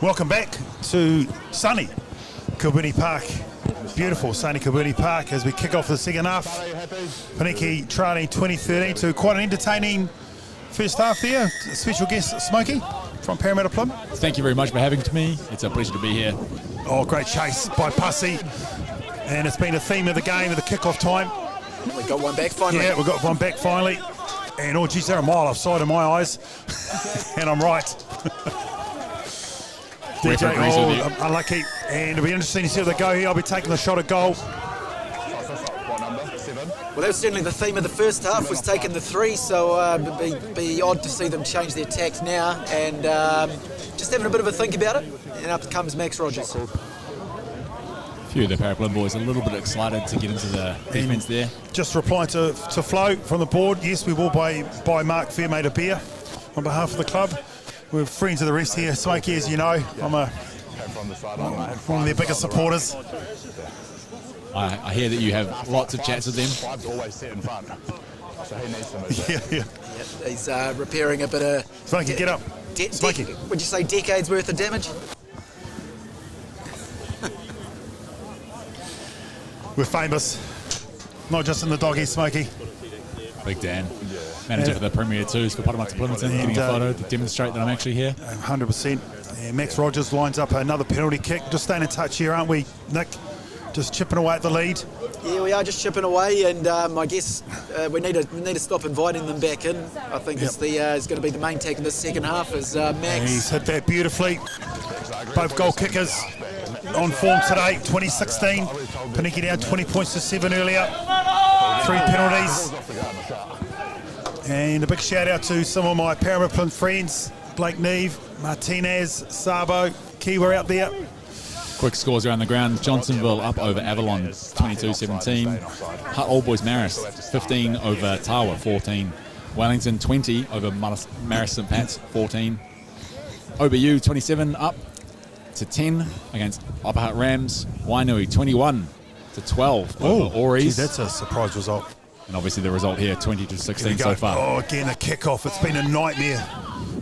Welcome back to sunny Kilbirnie Park. Beautiful sunny Kilbirnie Park as we kick off the second half. Pōneke trailing 2013 to quite an entertaining first half there. Special guest Smokey from Paremata-Plim. Thank you very much for having me. It's a pleasure to be here. Oh, great chase by Pussy. And it's been a theme of the game at the kick-off time. We got one back finally. Yeah, we got one back finally. And oh, geez, they're a mile offside in my eyes. And I'm right. DJ, oh, unlucky. And it'll be interesting to see how they go here. I'll be taking the shot at goal. Well, that was certainly the theme of the first half, was taking the 3, so it'd be odd to see them change their tacks now, and just having a bit of a think about it, and up comes Max Rogers. A few of the Pare-Plim boys a little bit excited to get into the defence there. Just replying to Flo from the board, yes, we will buy Mark Fairmate a beer on behalf of the club. We're friends of the rest here. Smokey, as you know, I'm one of their biggest supporters. I hear that you have lots of chats with them. Yeah. He's repairing a bit of... Smokey, get up. Smokey. Would you say decades worth of damage? We're famous, not just in the doggies, Smokey. Big Dan, manager for the Premier 2s for Paremata-Plimmerton, getting a photo to demonstrate that I'm actually here. 100%. And Max Rogers lines up another penalty kick. Just staying in touch here, aren't we, Nick? Just chipping away at the lead. Yeah, we are just chipping away, and I guess we need to stop inviting them back in. I think it's going to be the main take in the second half is Max. And he's hit that beautifully. Both goal kickers on form today. 2016. Pōneke down 20 points to 7 earlier. 3 penalties. And a big shout out to some of my Paremata-Plim friends. Blake Neve, Martinez, Sabo, Kiwa out there. Quick scores around the ground. Johnsonville up over Avalon, 22-17. Hutt Old Boys Marist, 15 over Tawa, 14. Wellington, 20 over Marist St Pat's, 14. OBU, 27 up to 10 against Upper Hutt Rams. Wainui, 21 to 12 over Ories. Geez, that's a surprise result. And obviously the result here, 20-16 so far. Oh, again, a kick-off. It's been a nightmare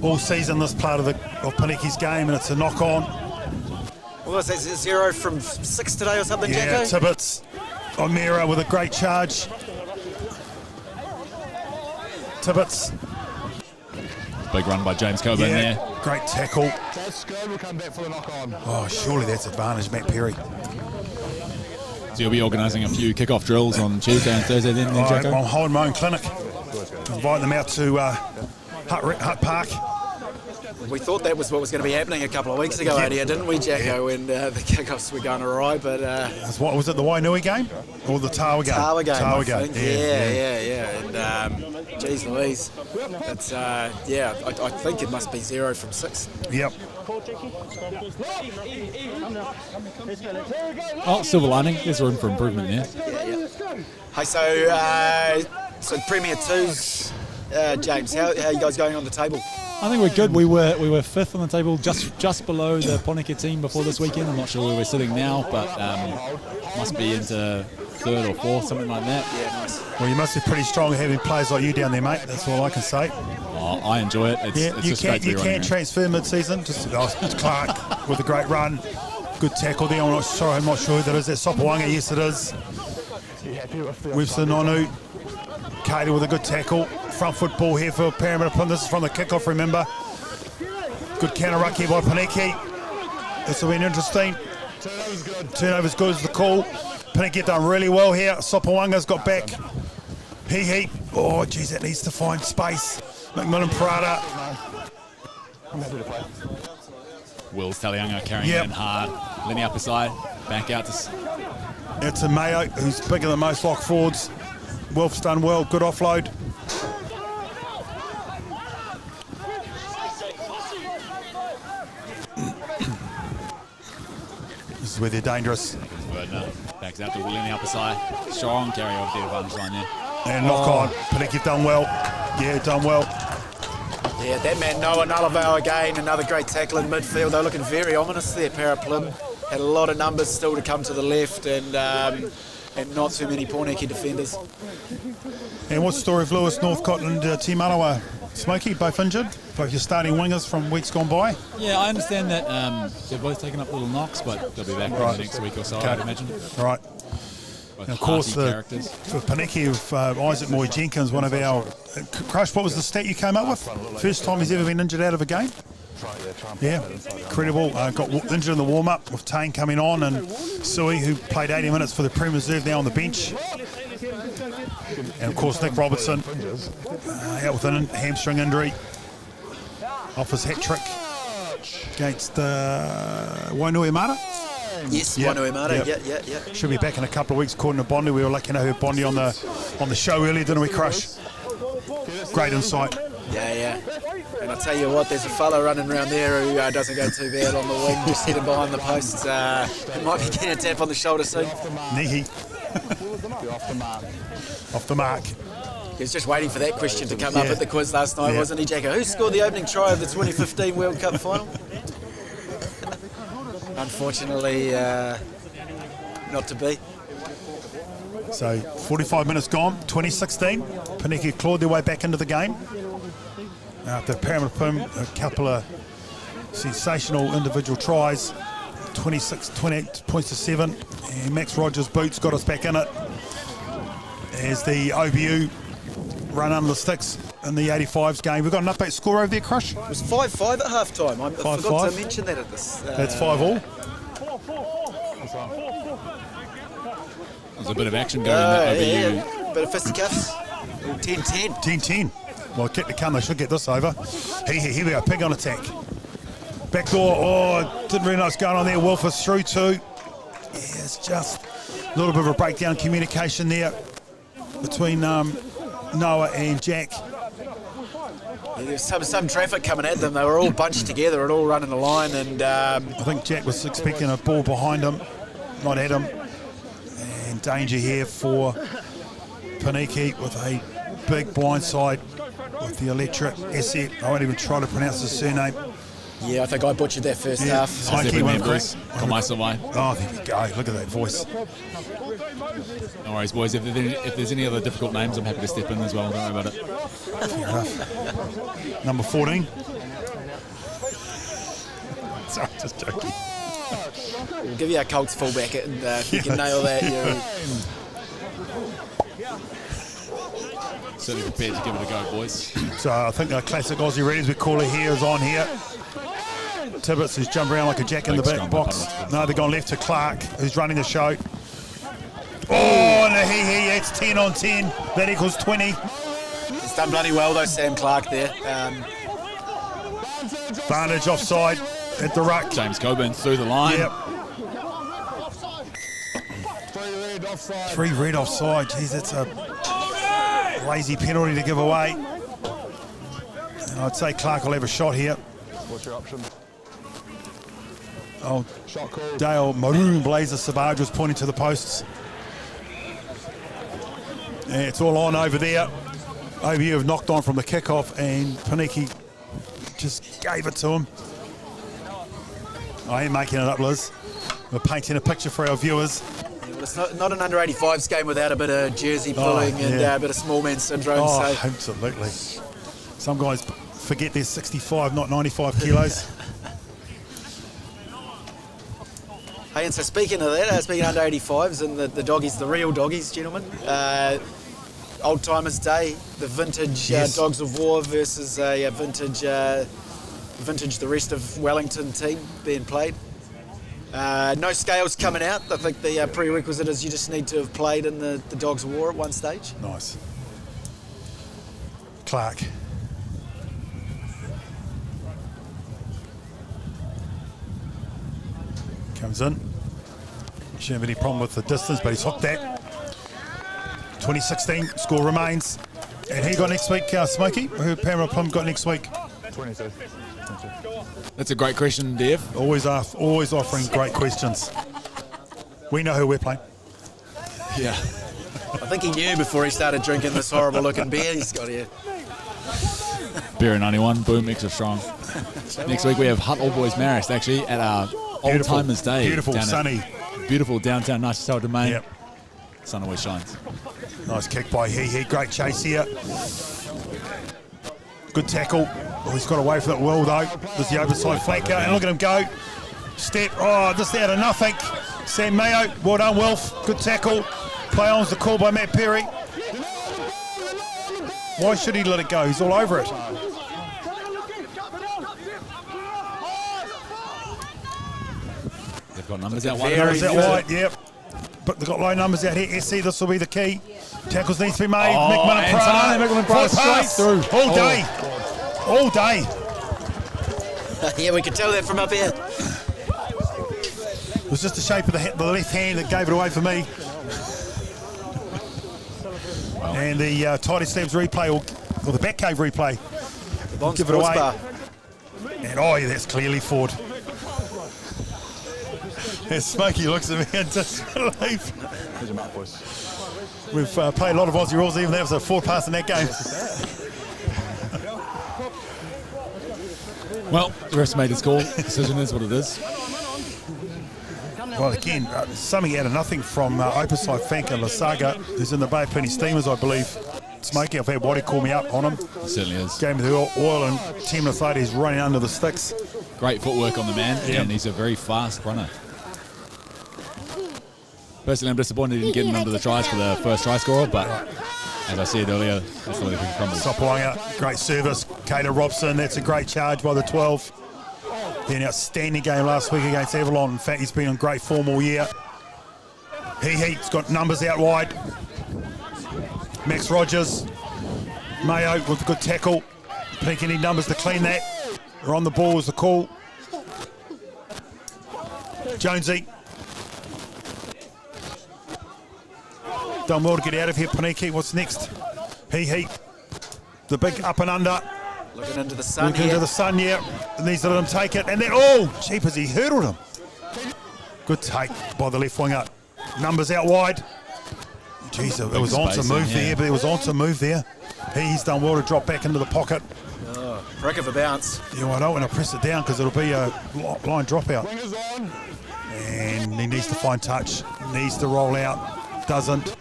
all season, this part of Pōneke's game, and it's a knock-on. Well, is that 0 from 6 today or something, Yeah, Jacko? Tibbets on Mira with a great charge. Tibbets. Big run by James Coburn there. Great tackle. We'll come back for the knock-on. Oh, surely that's advantage, Matt Perry. So you'll be organising a few kick-off drills on Tuesday and Thursday then, Jacko? I'm holding my own clinic. Invite them out to Hutt Park. We thought that was what was going to be happening a couple of weeks ago out here, didn't we, Jacko? When the kickoffs were going awry, but... What was it, the Wainui game? Or the Tawa game? Tawa game, Tawa I game. think. Yeah. And, geez Louise, it's, I think it must be 0 from 6. Yep. Oh, silver lining. There's room for improvement there. Yeah. Hey, so Premier 2s, James, how are you guys going on the table? I think we're good. We were 5th on the table, just below the Pōneke team before this weekend. I'm not sure where we're sitting now, but must be into 3rd or 4th, something like that. Yeah, nice. Well, you must be pretty strong having players like you down there, mate. That's all I can say. Oh, I enjoy it. It's you can't transfer mid-season. Just it's Clark with a great run, good tackle there. I'm not sure who that is. That's Sopawanga. Yes, it is. Webster Nonu, Kato with a good tackle. Front foot ball here for Paremata-Plim. This is from the kickoff, remember. Good counter ruck here by Pōneke. This will be interesting. Turnover's good as the call. Pōneke done really well here. Sopawanga's got back. He. Oh, geez, that needs to find space. McMillan Parada. Wills Talianga carrying it in hard. Lenny upper side. Back out to... It's a Mayo, who's bigger than most lock forwards. Wolf's done well. Good offload. This is where they're dangerous. Backs out to Lenny upper side. Strong carry off the advantage line there. And knock on. Pōneke done well. Yeah, done well. Yeah, that man Noah Nullavow again, another great tackle in midfield. They're looking very ominous there, Pare-Plim. Had a lot of numbers still to come to the left, and not too many Pōneke defenders. And what's the story of Lewis, North Cotland, Te Manawa? Smokey, both injured. Both your starting wingers from weeks gone by. Yeah, I understand that they've both taken up little knocks, but they'll be back in the next week or so, I'd imagine. Right. Both And of course, characters. for Pōneke of Isaac Moy Jenkins, one of our... Crush, what was the stat you came up with? First time he's ever been injured out of a game? Yeah, incredible. Got injured in the warm-up with Tane coming on, and Sui, who played 80 minutes for the Prem Reserve, now on the bench. And of course, Nick Robertson out with a hamstring injury. Off his hat-trick against Wainuiomata. Yes, Yep. Wainuiomata. Yep. Yeah. Should be back in a couple of weeks, according to Bondi. We were lucky to have Bondi on the show earlier, didn't we, Crush? Great insight. Yeah. And I tell you what, there's a fella running around there who doesn't go too bad on the wing, just hidden behind the posts. He might be getting a tap on the shoulder soon. Nihi. Off the mark. He was just waiting for that question to come up at the quiz last night, wasn't he, Jacko? Who scored the opening try of the 2015 World Cup final? Unfortunately, not to be. So 45 minutes gone, 2016. Pōneke clawed their way back into the game. After Paremata-Plim, a couple of sensational individual tries, 28 points to 7. And Max Rogers' boots got us back in it. As the OBU run under the sticks in the 85s game. We've got an update score over there, Crush. It was 5-5 at half-time. I forgot to mention that at this. That's 5-all. There's a bit of action going in that OBU. Yeah. Bit of fisticuffs. 10-10. 10-10. Well, kick to come, they should get this over. Here we go, pig on attack. Back door, didn't really know what's going on there. Wolf is through too. Yeah, it's just a little bit of a breakdown in communication there between Noah and Jack. Yeah, there's some traffic coming at them. They were all bunched together and all running a line. And I think Jack was expecting a ball behind him, not at him. And danger here for Pōneke with a big blindside with the electric asset. I won't even try to pronounce his surname. yeah, I think I butchered that first half. Mikey went crack. Oh, there you go. Look at that voice. no worries, boys. If there's any other difficult names, I'm happy to step in as well. Don't worry about it. Fair enough. Number 14. Sorry, just joking. We'll give you a Colts fullback, and if you can nail that, you're... Certainly prepared to give it a go, boys. So I think a classic Aussie Ready, as we call it here, is on here. Tibbetts, who's jumped around like a jack in the back box. No, they're gone left to Clark, who's running the show. Oh, and it's 10 on 10. That equals 20. He's done bloody well, though, Sam Clark there. Vantage offside at the ruck. James Coburn through the line. Yep. 3 red offside. Geez, that's a lazy penalty to give away. And I'd say Clark will have a shot here. What's your option? Oh, Dale Maroon Blazer Savage was pointing to the posts. And it's all on over there. OBU have knocked on from the kickoff, and Pōneke just gave it to him. I ain't making it up, Liz. We're painting a picture for our viewers. Yeah, well, it's not an under-85s game without a bit of jersey pulling and a bit of small man syndrome. Oh, so. absolutely. Some guys forget they're 65, not 95 kilos. Hey, and so speaking of that, speaking under 85s and the doggies, the real doggies, gentlemen, Old Timers Day, the vintage Dogs of War versus a vintage the rest of Wellington team being played. No scales coming out. I think the prerequisite is you just need to have played in the Dogs of War at one stage. Nice. Clark. Comes in. Shouldn't have any problem with the distance, but he's hooked that. 2016, score remains. And who got next week, Smokey? Who Paremata-Plim got next week? 22. That's a great question, Dev. Always offering great questions. We know who we're playing. Yeah. I think he knew before he started drinking this horrible looking beer he's got here. Beer 91, boom, extra strong. Next week we have Hutt All Boys Marist, actually, at our Old Timers Day. Beautiful, sunny. Beautiful downtown Nice Domain. Yep. Sun always shines. Nice kick by He. Great chase here. Good tackle. Oh, he's got away from it well, though. There's the overside flanker, and look at him go. Step. Oh, just out of nothing. Sam Mayo. Well done, Wilf. Good tackle. Play on's the call by Matt Perry. Why should he let it go? He's all over it. They've got numbers out wide. Numbers out wide, yep. But they've got low numbers out here. SC, this will be the key. Tackles need to be made. McMillan Prada straight through. All day. All day. Yeah, we can tell that from up here. It was just the shape of the left hand that gave it away for me. And the Tidy Slabs replay, or the back cave replay, Bond give it away. Bar. And oh, yeah, that's clearly Ford. And Smokey looks at me in disbelief. We've played a lot of Aussie rules, even there was a Ford pass in that game. Well, the refs made his call. Decision is what it is. Well, again, something out of nothing from Overside Fanker Lasaga, who's in the Bay of Plenty Steamers, I believe. Smokey, I've had Waddy call me up on him. It certainly is. Gave me the oil, and 10 minutes later, he's running under the sticks. Great footwork on the man, and he's a very fast runner. Personally, I'm disappointed he didn't get him under the tries for the first try scorer, but as I said earlier, that's the way the crumbles. Sopalonga, great service. Cater Robson, that's a great charge by the 12. An outstanding game last week against Avalon. In fact, he's been in great form all year. He's got numbers out wide. Max Rogers. Mayo with a good tackle. Pōneke need numbers to clean that. They're on the ball is the call. Jonesy. Done well to get out of here, Pōneke. What's next? He. The big up and under. Looking into the sun. Looking into the sun, yeah. Needs to let him take it. And then, oh, jeepers, he hurdled him. Good take by the left winger. Numbers out wide. Jeez, it was on to move there, but it was on to move there. He's done well to drop back into the pocket. Oh, prick of a bounce. Yeah, well, I don't want to press it down because it'll be a line dropout. And he needs to find touch. Needs to roll out. Doesn't.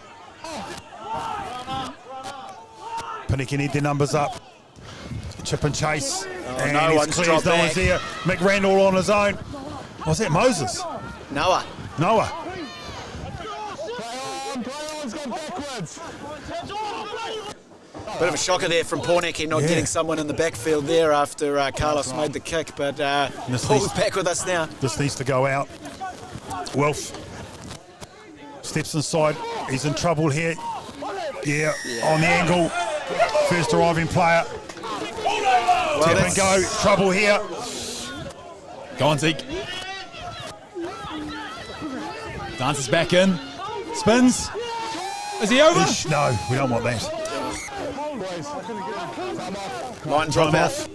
Pōneke need their numbers up. Chip and chase. And no he's one's clear. dropped No back. one's there. McRandall on his own. Was that Moses? Noah. Bit of a shocker there from Pōneke not getting someone in the backfield there after Carlos made the kick, but Paul's back with us now. This needs to go out. Wilf steps inside. He's in trouble here. Yeah, on the angle. First arriving player. Tap and go. Trouble here. Go on, Zeke. Dances back in. Spins. Is he over? No, we don't want that. Line drop out.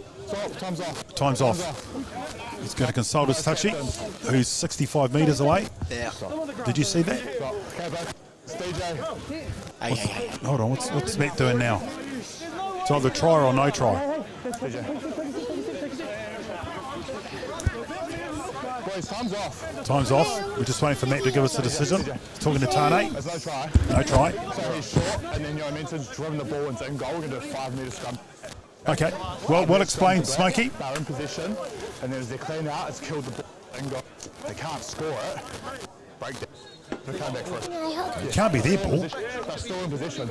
Time's off. He's going to consult his touchy, who's 65 metres away. Yeah. Did you see that? Hey. Hold on, what's Matt doing now? It's either try or no try. Time's off. We're just waiting for Matt to give us a decision. He's talking to Tane. No try. So he's short, and then your momentum's driven the ball into in goal. We're going to do a 5 metre scrum. Okay, well, we'll explain, Smokey. They're in position, and then as they clean out, it's killed the ball in goal. They can't score it. Break down. They come back for it. It can't be their ball. They're still in position.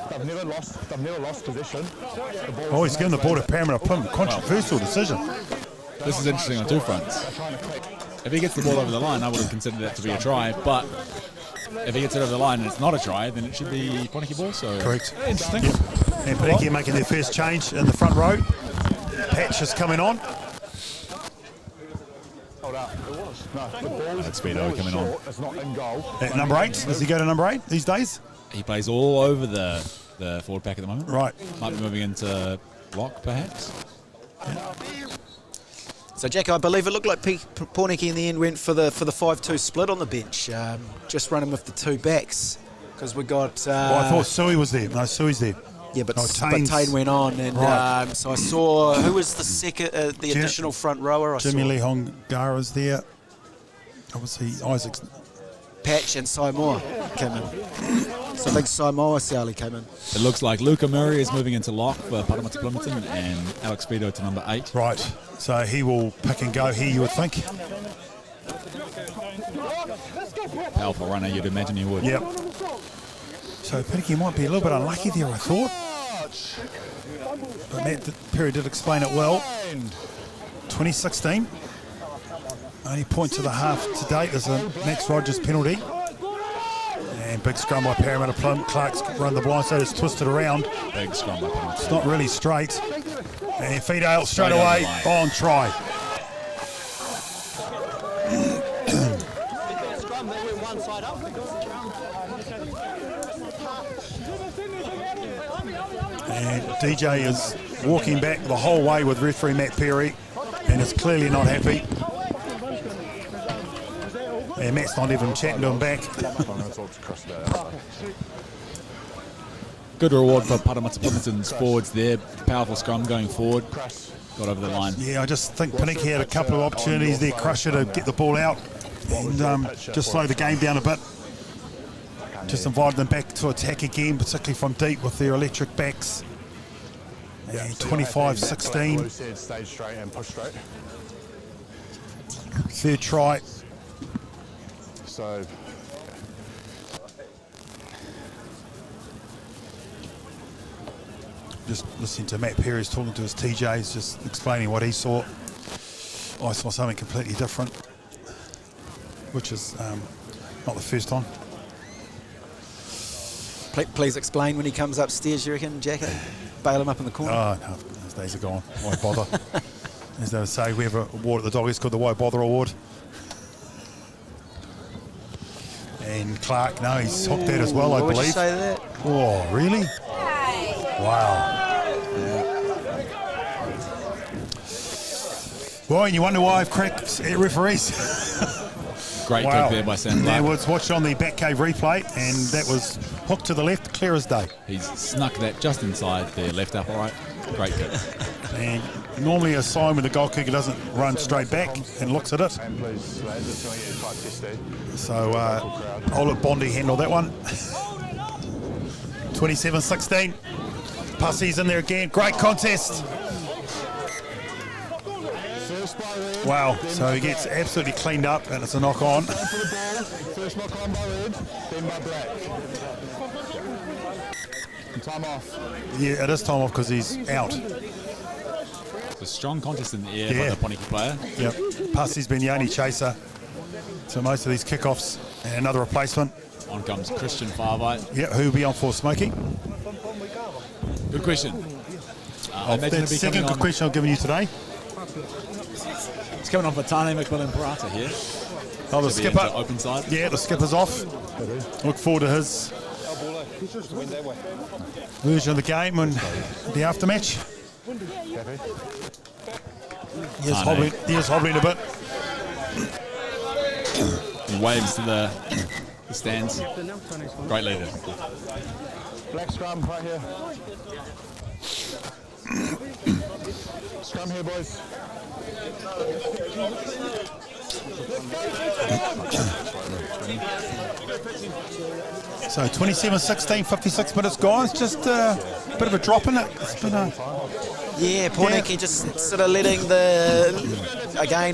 They've never lost position. Oh, he's giving the ball to Paremata-Plimmerton. Controversial decision. This is interesting on two fronts. If he gets the ball over the line, I would have considered that to be a try, but if he gets it over the line and it's not a try, then it should be Pōneke ball. So Correct. Interesting. Yep. And Pōneke making their first change in the front row. Patch is coming on. Hold up. It was. No, the ball is Speedo coming on. It's not in goal. At number 8, does he go to number 8 these days? He plays all over the forward pack at the moment. Right. Might be moving into lock, perhaps. So, Jack, I believe it looked like Pōneke in the end went for the 5-2 split on the bench, just running with the two backs because we got. Well, I thought Sui was there. No, Sui's there. Yeah, but Tane's- Tane went on, and Right. so I saw who was the second, the additional front rower. I Jimmy saw Lee Hongara's there. Obviously, Isaac's. Patch and Sy Moore came in. So I think Samoa Sally came in. It looks like Luca Murray is moving into lock for Paremata-Plimmerton and Alex Vito to number 8. Right, so he will pick and go here, you would think. Powerful runner, you'd imagine he would. Yep. So Pōneke might be a little bit unlucky there, I thought. But Matt Perry did explain it well. 2016. Only point to the half to date is a Max Rogers penalty. And big scrum by Paremata-Plim. Clark's run the blind side, it's twisted around. Big scrum by Plim. It's not really straight. And Fidale straight away on try. And DJ is walking back the whole way with referee Matt Perry and is clearly not happy. And Matt's not even chatting to him back. Good reward for Paremata-Plimmerton's forwards there. Powerful scrum going forward. Got over the line. Yeah, I just think Pōneke had a couple of opportunities there, Crusher, to get the ball out and just slow the game down a bit. Just invited them back to attack again, particularly from deep with their electric backs. And 25-16. Stay straight and push straight. Third try. So just listening to Matt Perry's talking to his TJs, just explaining what he saw. I saw something completely different, which is not the first time. Please explain when he comes upstairs, you reckon, Jacko? Bail him up in the corner? Oh, no, those days are gone. Why bother? As they would say, we have an award at the Doggies called the Why Bother Award. And Clark, no, he's hooked that as well, I believe. Would you say that? Oh, really? Wow. Well, and you wonder why I've cracked referees. Great kick there by Sam There Clark. was watched on the back cave replay, and that was hooked to the left, clear as day. He's snuck that just inside the left upper right. Great kick. And normally a sign when the goal kicker doesn't run straight back and looks at it. So I'll let Bondi handle that one. 27-16. Pussy's in there again. Great contest. Wow, so he gets absolutely cleaned up and it's a knock on. first knock on by red, then by black. And time off. Yeah, it is time off because he's out. It's a strong contest in the air by the Pōneke player. Yep, Pussy's been the only chaser to most of these kickoffs. And another replacement. On comes Christian Farvite. Yeah, who'll be on for Smokey? Good question. That's the second good question I've given you today. It's coming on for Tane McMillan-Parata here. Oh, the skipper. Open side. Yeah, the skipper's off. Look forward to his version of the game and the aftermatch. He is hobbling a bit. He waves to the stands. Great leader. Black scrum right here. Scrum here, boys. So 27-16, 56 minutes gone. It's just a bit of a drop in it. It's been a... Yeah, Pōneke just sort of letting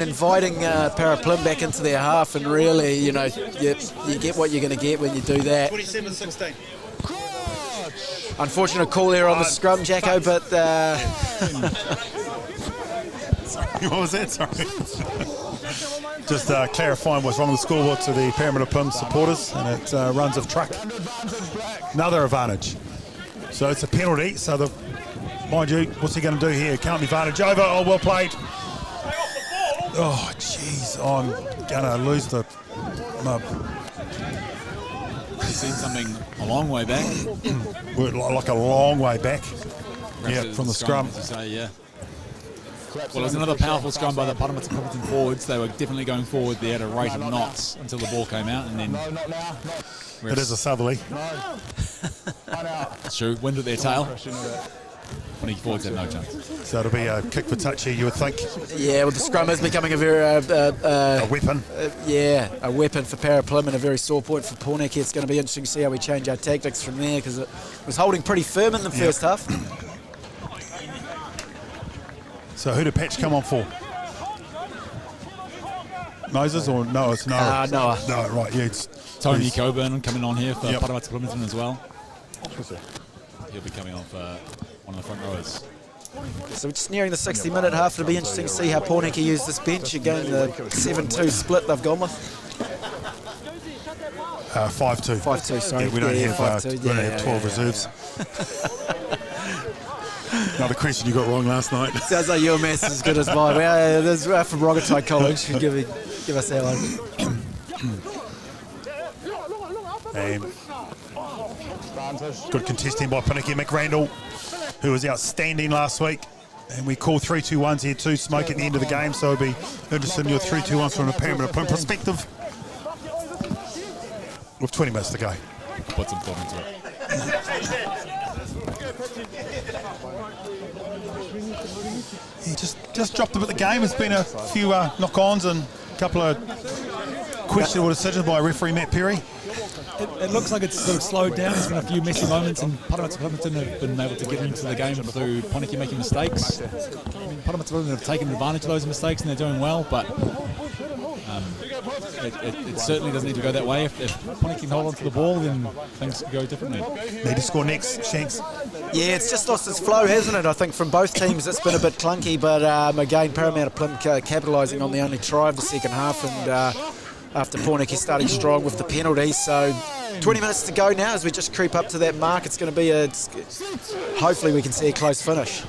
inviting Pare-Plim back into their half, and really, you know, you get what you're going to get when you do that. 27-16. Unfortunate call there on the scrum, Jacko, but... What was that? Sorry. Just clarifying what's wrong with the scoreboard to the Paremata-Plim supporters, and it runs of truck. Another advantage. So it's a penalty. So mind you, what's he going to do here? Can't be advantage over. Oh, well played. Oh, jeez. I'm going to lose the... He's seen something a long way back. Like a long way back. Perhaps Yeah, from the scrum. As you say, yeah. Well, there's another powerful scrum by the Paremata-Plimmerton forwards. They were definitely going forward there at a rate of knots until the ball came out, and then... No, not now. It is a southerly. No. One out. It's true. Wind at their tail. Pōneke forwards had no chance. So it'll be a kick for touch here, you would think. Yeah, well, the scrum is becoming a very A weapon. a weapon for Pare-Plim and a very sore point for Pōneke. It's going to be interesting to see how we change our tactics from there, because it was holding pretty firm in the first half. So who did Patch come on for? Moses or no? It's Noah. Noah. No, right, yeah. It's Tony Coburn coming on here for Paremata-Plimmerton as well. Sure. He'll be coming on for one of the front rowers. So we're just nearing the 60-minute half. It'll be interesting to see how Pōneke use this bench. Again, the 7-2 split they've gone with. 5-2. 5-2, sorry. Yeah, we don't have 12 reserves. Another question you got wrong last night. Sounds like your maths is as good as mine. We're from Rogatai College. Give us that one. Good contesting by Pōneke McRandall, who was outstanding last week. And we call 3-2-1s here too, Smoke, at the end of the game. So it'll be interesting in your 3-2-1s from a Paremata-Plimmerton perspective. With 20 minutes to go. Put some thought into it. He just dropped a bit of the game. There's been a few knock-ons and a couple of questionable decisions by referee Matt Perry. It looks like it's sort of slowed down. There's been a few messy moments, and Paremata-Plimmerton have been able to get into the game through Pōneke making mistakes. I mean, Paremata-Plimmerton have taken advantage of those mistakes, and they're doing well, but it certainly doesn't need to go that way. If Pōneke can hold on to the ball, then things could go differently. Need to score next, Shanks. Yeah, it's just lost its flow, hasn't it? I think from both teams it's been a bit clunky, but again, Paremata-Plim capitalising on the only try of the second half, and after Pōneke starting strong with the penalty. So 20 minutes to go now as we just creep up to that mark. It's going to be hopefully we can see a close finish.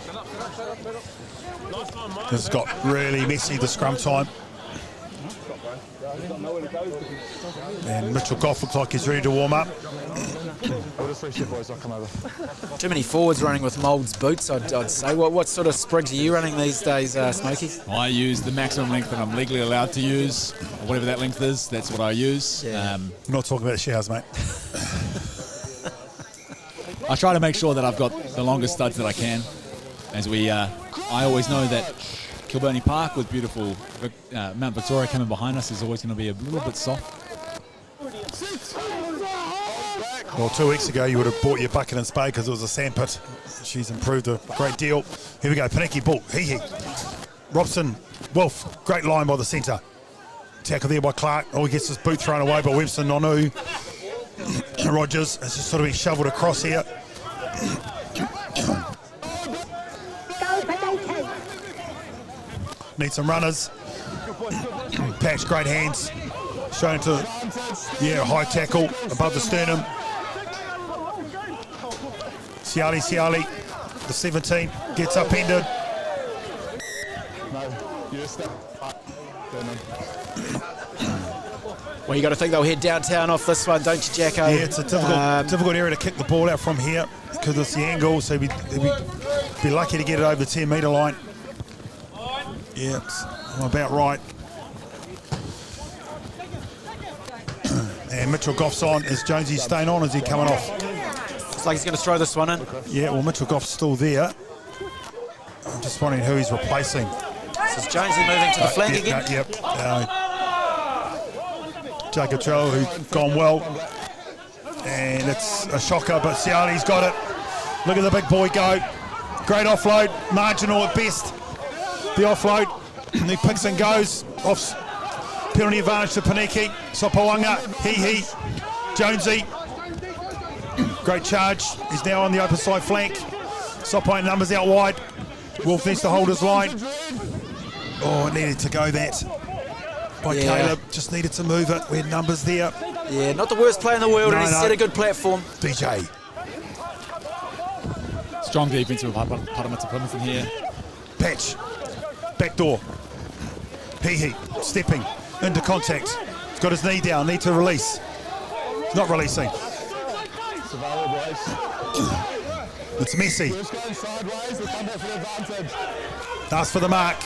This has got really messy, the scrum time. And Mitchell Goff looks like he's ready to warm up. Too many forwards running with Mould's boots, I'd say. What sort of sprigs are you running these days, Smokey? I use the maximum length that I'm legally allowed to use. Whatever that length is, that's what I use. Yeah. We're not talking about showers, mate. I try to make sure that I've got the longest studs that I can. As we, I always know that Kilburney Park with beautiful Mount Victoria coming behind us is always going to be a little bit soft. Well, 2 weeks ago you would have bought your bucket and spade because it was a sandpit. She's improved a great deal. Here we go, Pōneke ball, hee. Robson, Wolf, great line by the centre. Tackle there by Clark. Oh, he gets his boot thrown away by Webster Nonu. Rogers has just sort of been shoveled across here. Need some runners. Patch, great hands. Shown to, high tackle above the sternum. Siali, the 17, gets upended. Well, you got to think they'll head downtown off this one, don't you, Jacko? Yeah, it's a difficult area to kick the ball out from here because it's the angle, so he'd be lucky to get it over the 10-metre line. Yeah, I'm about right. And Mitchell Goff's on. Is Jonesy staying on? Is he coming off? Looks like he's going to throw this one in. Yeah, well, Mitchell Goff's still there. I'm just wondering who he's replacing. So is Jonesy moving to the flank again? Jacob Trell, who's gone well. And it's a shocker, but Siali's got it. Look at the big boy go. Great offload, marginal at best. The offload, he picks and goes. Off penalty advantage to Pōneke. Sopawanga, he, Jonesy. Great charge. He's now on the open side flank. Sopo numbers out wide. Wolf needs to hold his line. Oh, it needed to go that by Caleb. Just needed to move it. We had numbers there. Yeah, not the worst player in the world, and he's set a good platform. DJ. Strong defense with Paremata-Plimmerton here. Patch. Back door. He, stepping into contact. He's got his knee down, need to release. He's not releasing. It's messy. That's for the mark.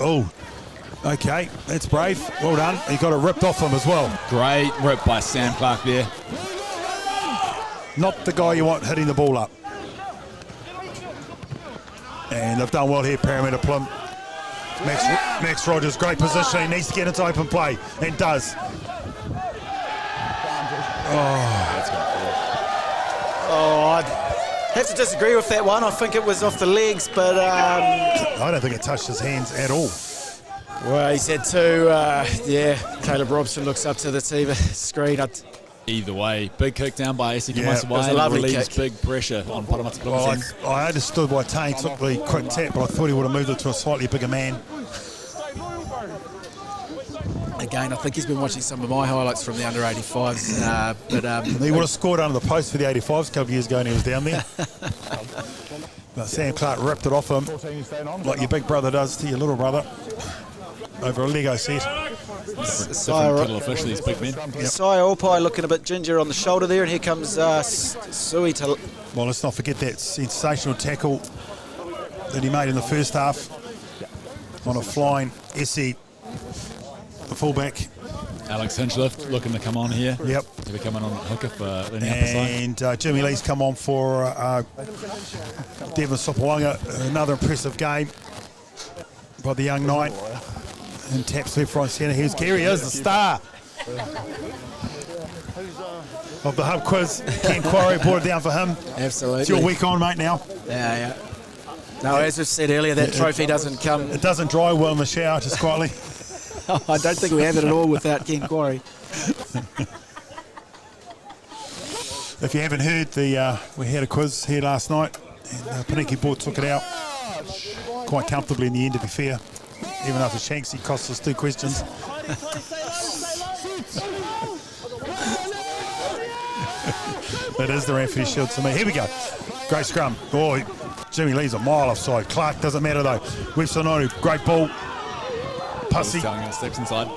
Oh, okay, that's brave. Well done. He got it ripped off him as well. Great rip by Sam Clark there. Not the guy you want hitting the ball up. And they've done well here, Paremata-Plim. Max Rogers, great position. He needs to get into open play, and does. I'd have to disagree with that one. I think it was off the legs, but I don't think it touched his hands at all. well, he's had two. Caleb Robson looks up to the TV screen. Either way, big kick down by Esi Yeah, it was a lovely relieves kick. big pressure on Paremata-Plimmerton. Well, I understood why Tane took the quick tap, but I thought he would have moved it to a slightly bigger man. Again, I think he's been watching some of my highlights from the under 85s, but He would have scored under the post for the 85s a couple of years ago when he was down there. But Sam Clark ripped it off him, like your big brother does to your little brother, over a Lego set. Different kettle of fish, these big men. Sai Alpai looking a bit ginger on the shoulder there, and here comes Sui to. Well, let's not forget that sensational tackle that he made in the first half on a flying Essie, the fullback. Alex Hinchlift looking to come on here. Yep. To be coming on hooker for the upper side. And Jimmy Lee's come on for Devon Sopawanga. Another impressive game by the young knight. And taps left, right, centre. Here he is, the star of the hub quiz. Ken Quarry brought it down for him. Absolutely. It's your week on, mate, now. Yeah. No, as we've said earlier, that trophy doesn't come. It doesn't dry well in the shower, just quietly. I don't think we have it at all without Ken Quarry. If you haven't heard, we had a quiz here last night, and Pōneke Board took it out quite comfortably in the end, to be fair. Even after Shanksy cost us 2 questions. That is the Ranford Shield to me. Here we go. Great scrum. Oh, Jimmy Lee's a mile offside. Clark doesn't matter though. Webster Noru, great ball. Pussy. Steps inside.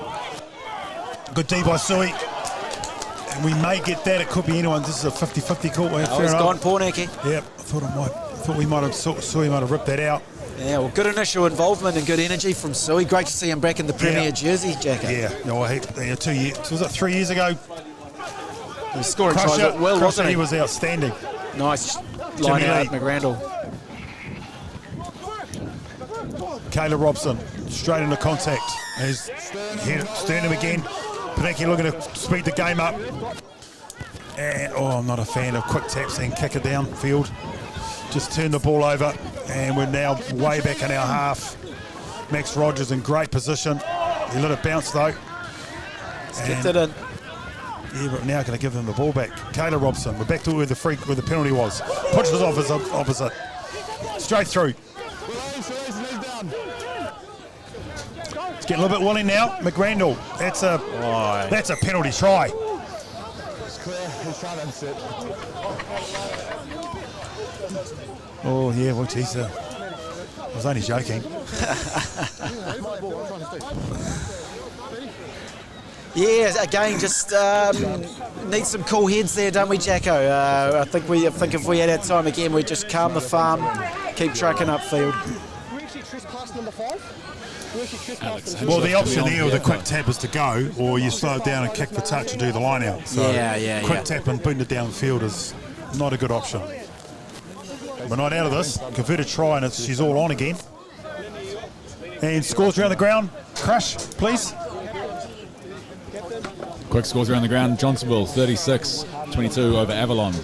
Good D by Sui. And we may get that. It could be anyone. This is a 50-50 call. Oh, he's gone Pōneke. Yep. I thought we might have Sui might have ripped that out. Yeah, well, good initial involvement and good energy from Sui. Great to see him back in the Premier jersey jacket. Yeah. No, 2 years. Was it 3 years ago? He was scoring tries at will, wasn't he? He was outstanding. Nice line out, McRandall. Caleb Robson straight into contact. He's Sternum again. Pōneke looking to speed the game up. And I'm not a fan of quick taps and kick it downfield. Just turn the ball over, and we're now way back in our half. Max Rogers in great position. He let it bounce though. Kept it in. Yeah, but now going to give him the ball back. Caleb Robson. We're back to where the penalty was. Pushes off his opposite. Straight through. It's getting a little bit willing now. McRandall. That's a penalty try. It's clear. He's trying to sit. Oh yeah, well geez, I was only joking. Yeah, again, just need some cool heads there, don't we, Jacko? I think if we had our time again, we'd just calm the farm, keep trucking upfield. Well, the option here with a quick tap is to go, or you slow it down and kick for touch and do the line out. So quick tap and booting it downfield is not a good option. We're not out of this. Converted try, and she's all on again. And scores around the ground. Crush, please. Quick scores around the ground. Johnsonville 36-22 over Avalon.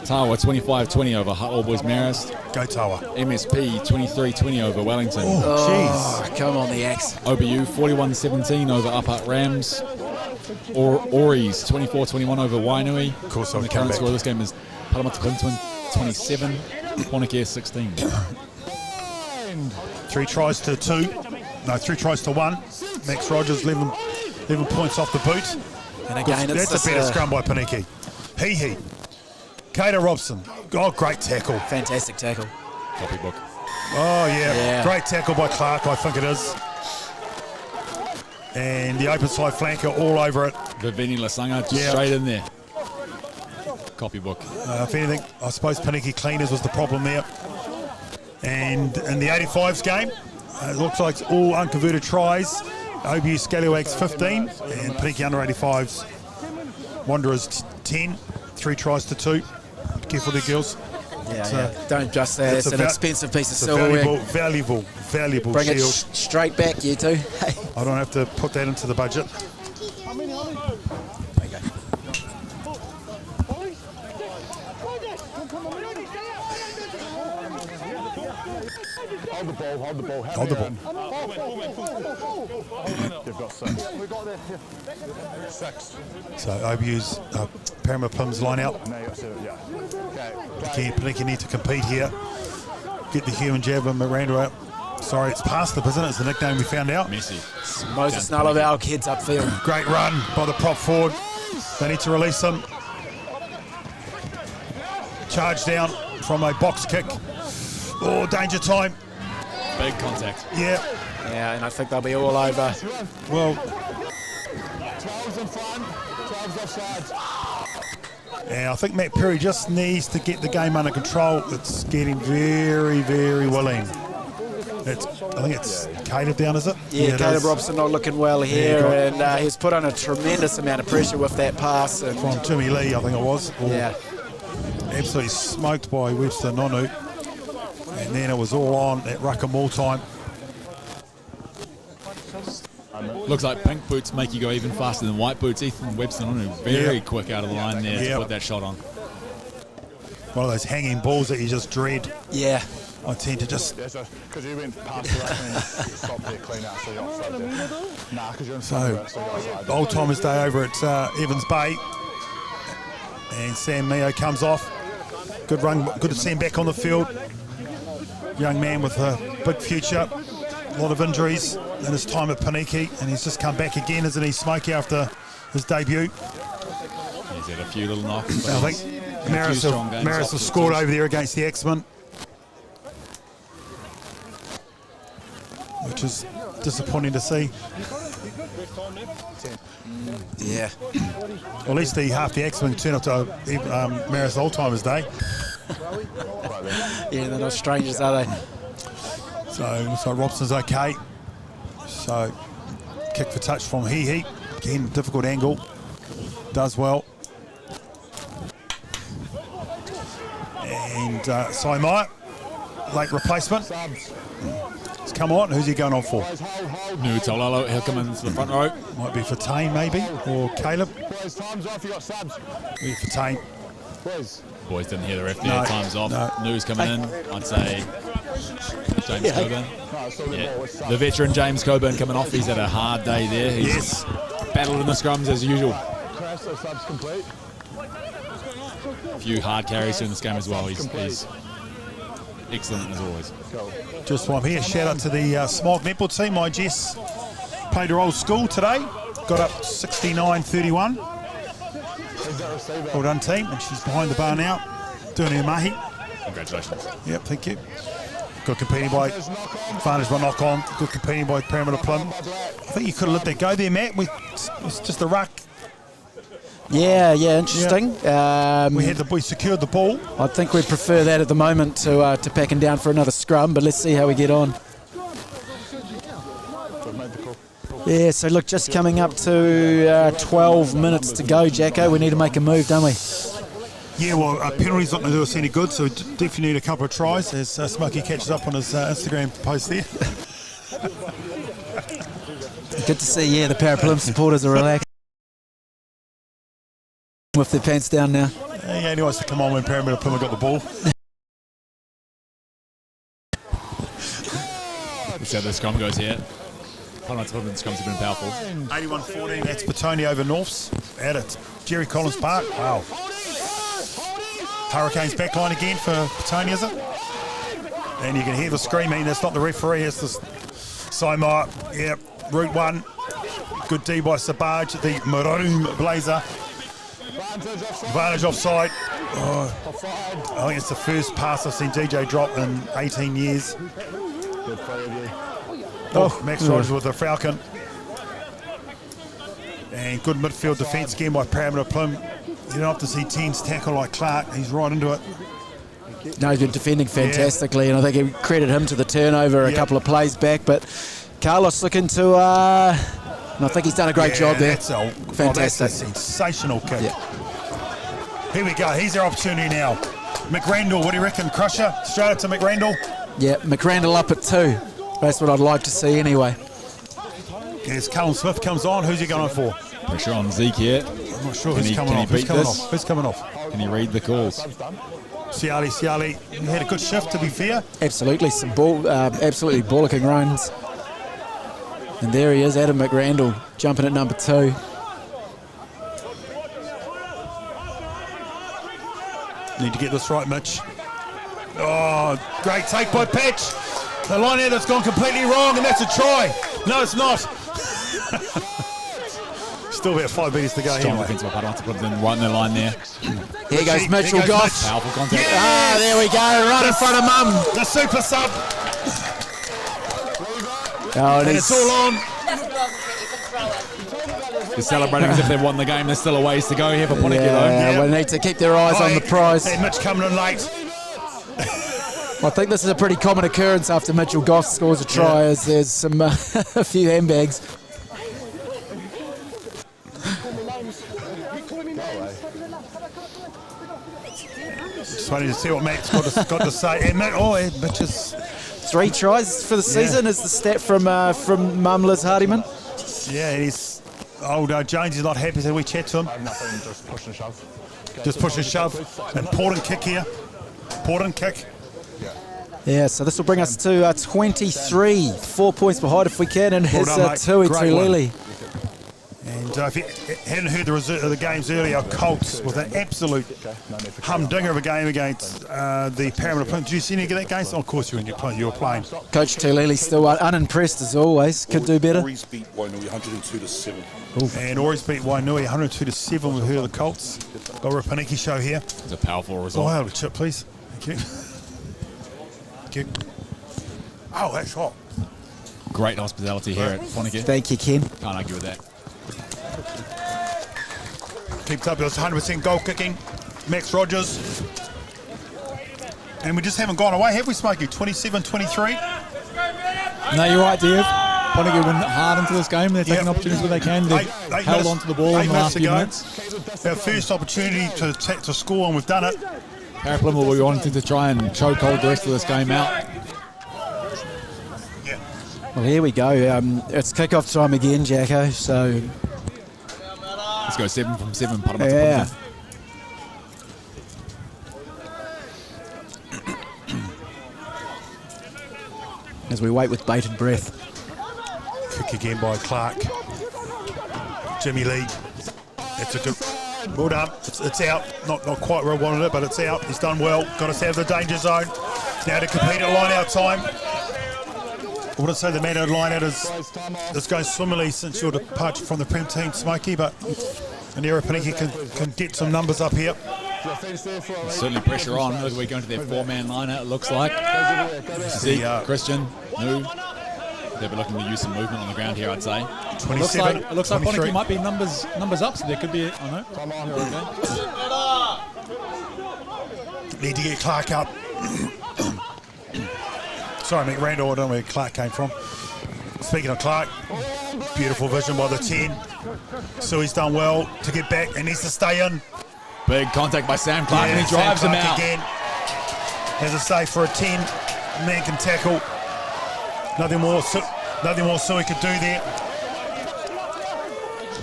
Tawa 25-20 over All Boys Marist. Go Tawa. MSP 23-20 over Wellington. Oh, jeez. Come on, the Axe. OBU 41-17 over Upper Rams. Oris 24-21 over Wainui. Of course, and the current score of this game is Paremata-Plimmerton 27, Pōneke 16. 3 tries to 2. No, 3 tries to 1. Max Rogers 11 points off the boot. And again, that's a better scrum by Pōneke. He. Caleb Robson. Oh, great tackle. Fantastic tackle. Copybook. Oh, yeah. Great tackle by Clark, I think it is. And the open side flanker all over it. Vivini Lasanga just straight in there. Copybook. If anything, I suppose Pōneke cleaners was the problem there. And in the 85s game, it looks like it's all unconverted tries. OBU Scallywags 15 and Pōneke under 85s. Wanderers 10, 3 tries to 2. Careful there, girls. Don't just say it's an expensive piece of silverware. Valuable Bring shield. it straight back, you two. I don't have to put that into the budget. Hold the ball. Hold the ball. You've got 6. So OBU's Paremata-Plim's line out. Now you got 7, yeah. Okay. Pōneke need to compete here. Get the human jab and Miranda out. Sorry, it's past the isn't it? It's the nickname we found out. Messi. Moses Nalaval kids upfield. Great run by the prop forward. They need to release him. Charge down from a box kick. Oh, danger time. Big contact. Yeah. Yeah, and I think they'll be all over. Well, 12's in front, 12's offside. yeah, I think Matt Perry just needs to get the game under control. It's getting very, very willing. I think it's Caleb down, is it? Yeah, it Caleb is. Robson not looking well here, and he's put on a tremendous amount of pressure with that pass. And From Timmy Lee, I think it was. yeah, Absolutely smoked by Webster Nonu. And then it was all on at ruck and maul time. Looks like pink boots make you go even faster than white boots. Ethan Webster on very quick out of the line there to put that shot on. One of those hanging balls that you just dread. yeah. I tend to just... Because you went past the ruck and stopped there clean out, so you're offside there. Nah, because you're in front of it, so you're offside. Old Timers Day over at Evans Bay. And Sam Mio comes off. Good run, good to see him back on the field. Young man with a big future. A lot of injuries in his time at Pōneke, and he's just come back again, isn't he, Smokey, after his debut? He's had a few little knocks. I think Maris have scored over there against the X-Men, which is disappointing to see. Yeah. Well, at least half the X-Men turn up to Maris Old-Timers Day. Yeah, they're not strangers, are they? So looks like Robson's okay. So kick for touch from Hehe. Again, difficult angle. Does well. And Saimai, late replacement. It's come on. Who's he going on for? New Taulalo, he'll come into the front row. Might be for Tane maybe, or Caleb. Boys, time's off, you got subs. Maybe for Tane. Boys didn't hear the ref there. Time's off. No. New's coming in. I'd say James Coburn. No, it's still the ball, it's The veteran James Coburn coming off. He's had a hard day there. He's battled in the scrums as usual. crash, so subs complete. A few hard carries in this game as well. He's excellent as always. Just while I'm here, shout out to the Smog netball team. My Jess played her old school today. Got up 69-31. Well done, team. And she's behind the bar now, doing her mahi. Congratulations. Yep, thank you. Good competing by Advantage by knock on. Good competing by Paremata-Plim. I think you could have let that go there, Matt. It's just a ruck. Yeah, interesting. We secured the ball. I think we prefer that at the moment to packing down for another scrum, but let's see how we get on. Yeah, so look, just coming up to 12 minutes to go, Jacko. We need to make a move, don't we? Yeah, well, penalty's not going to do us any good, so we definitely need a couple of tries as Smokey catches up on his Instagram post there. Good to see, the Pare-Plim supporters are relaxed with their pants down now. He only wants to come on when Paremata-Plim got the ball. Let's see how the scrum goes here. Paremata-Plim scrums have been powerful. 81-14, that's Petone over Norths out at Jerry Collins Park. Wow. Hurricanes backline again for Petone, is it? And you can hear the screaming. That's not the referee, it's the Saimai. Yep, route one. Good D by Sabaj, the maroon blazer. Advantage offside. Oh, I think it's the first pass I've seen DJ drop in 18 years. Oh, Max Rogers with the Falcon. And good midfield defence again by Paremata-Plim. You don't have to see 10s tackle like Clark. He's right into it. No, he's been defending fantastically, and I think he credit him to the turnover a couple of plays back. But Carlos looking to, I think he's done a great job there. Fantastic. That's a sensational kick. Yeah. Here we go. Here's our opportunity now. McRandall, what do you reckon? Crusher, straight up to McRandall. Yeah, McRandall up at 2. That's what I'd like to see anyway. As Callum Smith comes on, who's he going for? Pressure on Zeke here. I'm not sure Can who's he- coming can he off. Who's beat coming this? off? Who's coming off? Can he read the calls? Siali had a good shift, to be fair. Absolutely, some absolutely bollocking runs. And there he is, Adam McRandall, jumping at number 2. Need to get this right, Mitch. Oh, great take by Patch. The line out that's gone completely wrong, and that's a try. No, it's not. Still about 5 metres to go. Strong Anyway. defence by Paremata-Plimmerton, right in the line there. Here goes Mitchell Here goes Goff. Mitch. Powerful contact. Ah, there we go, right in front of Mum. The super sub, Oh, and it's all on. They're celebrating as if they've won the game. There's still a ways to go here for Pōneke Yeah, Yeah. we need to keep their eyes on the prize. And Mitch coming in late. I think this is a pretty common occurrence after Mitchell Goff scores a try, as there's some a few handbags. Just waiting to see what Matt's got to say. And Matt, Mitch is, 3 tries for the season is the stat from Mum Liz Hardiman. yeah, and he's, Jones is not happy, so we chat to him. Nothing, just push and shove. Just push and shove. Important kick here. Important kick. Yeah, so this will bring us to 23, 4 points behind if we can, and his done, mate. Tui Great one. Tulili. And if you hadn't heard the games earlier, Colts with an absolute humdinger of a game against the Paremata-Plimmerton. Did you see any of that game? Oh, of course you were playing. Coach Tulili still unimpressed as always. Could do better. Ori's beat Wainui 102-7. And Ori's beat Wainui 102-7 with her the Colts. Got a Pōneke show here. It's a powerful Oh, result. wow, chip, please. Thank you. Thank you. Oh, that's hot. Great hospitality here at Pōneke. Thank you, Ken. Can't argue with that. Keeps up with 100% goal kicking. Max Rogers. And we just haven't gone away, have we, Smokey? 27-23. No, you're right, Dave. Pōneke went hard into this game. They're taking Yep. opportunities where they can. They've Eight held minutes- on to the ball in 8 the last few minutes minutes. Our first opportunity to score, and we've done it. Pare-Plim will be wanting to try and choke hold the rest of this game out. Yeah. Well, here we go. It's kick-off time again, Jacko. So, Let's go 7 from 7. Paremata-Plimmerton. yeah. As we wait with bated breath. Kick again by Clark. Jimmy Lee. It's a good. Well done. It's out. Not quite where I wanted it, but it's out. He's done well. Got us out of the danger zone. Now to compete at line-out time. I wouldn't say the man at line-out is going swimmingly since your departure from the Prem team, Smokey, but Anera Pōneke can get some numbers up here. Certainly pressure on. Look, we're going to their 4-man line-out, it looks like. Zeke, Christian, Nu. They'll be looking to use some movement on the ground here, I'd say. It 27, looks like 23. Pōneke might be numbers up, so there could be. Oh no. Come on, here we go. Need to get Clark up. Sorry, McRandall, I don't know where Clark came from. Speaking of Clark, beautiful vision by the 10. So he's done well to get back and needs to stay in. Big contact by Sam Clark, and he Sam drives him Clark out. again. Has a save for a 10. Man can tackle. Nothing more Sui could do there.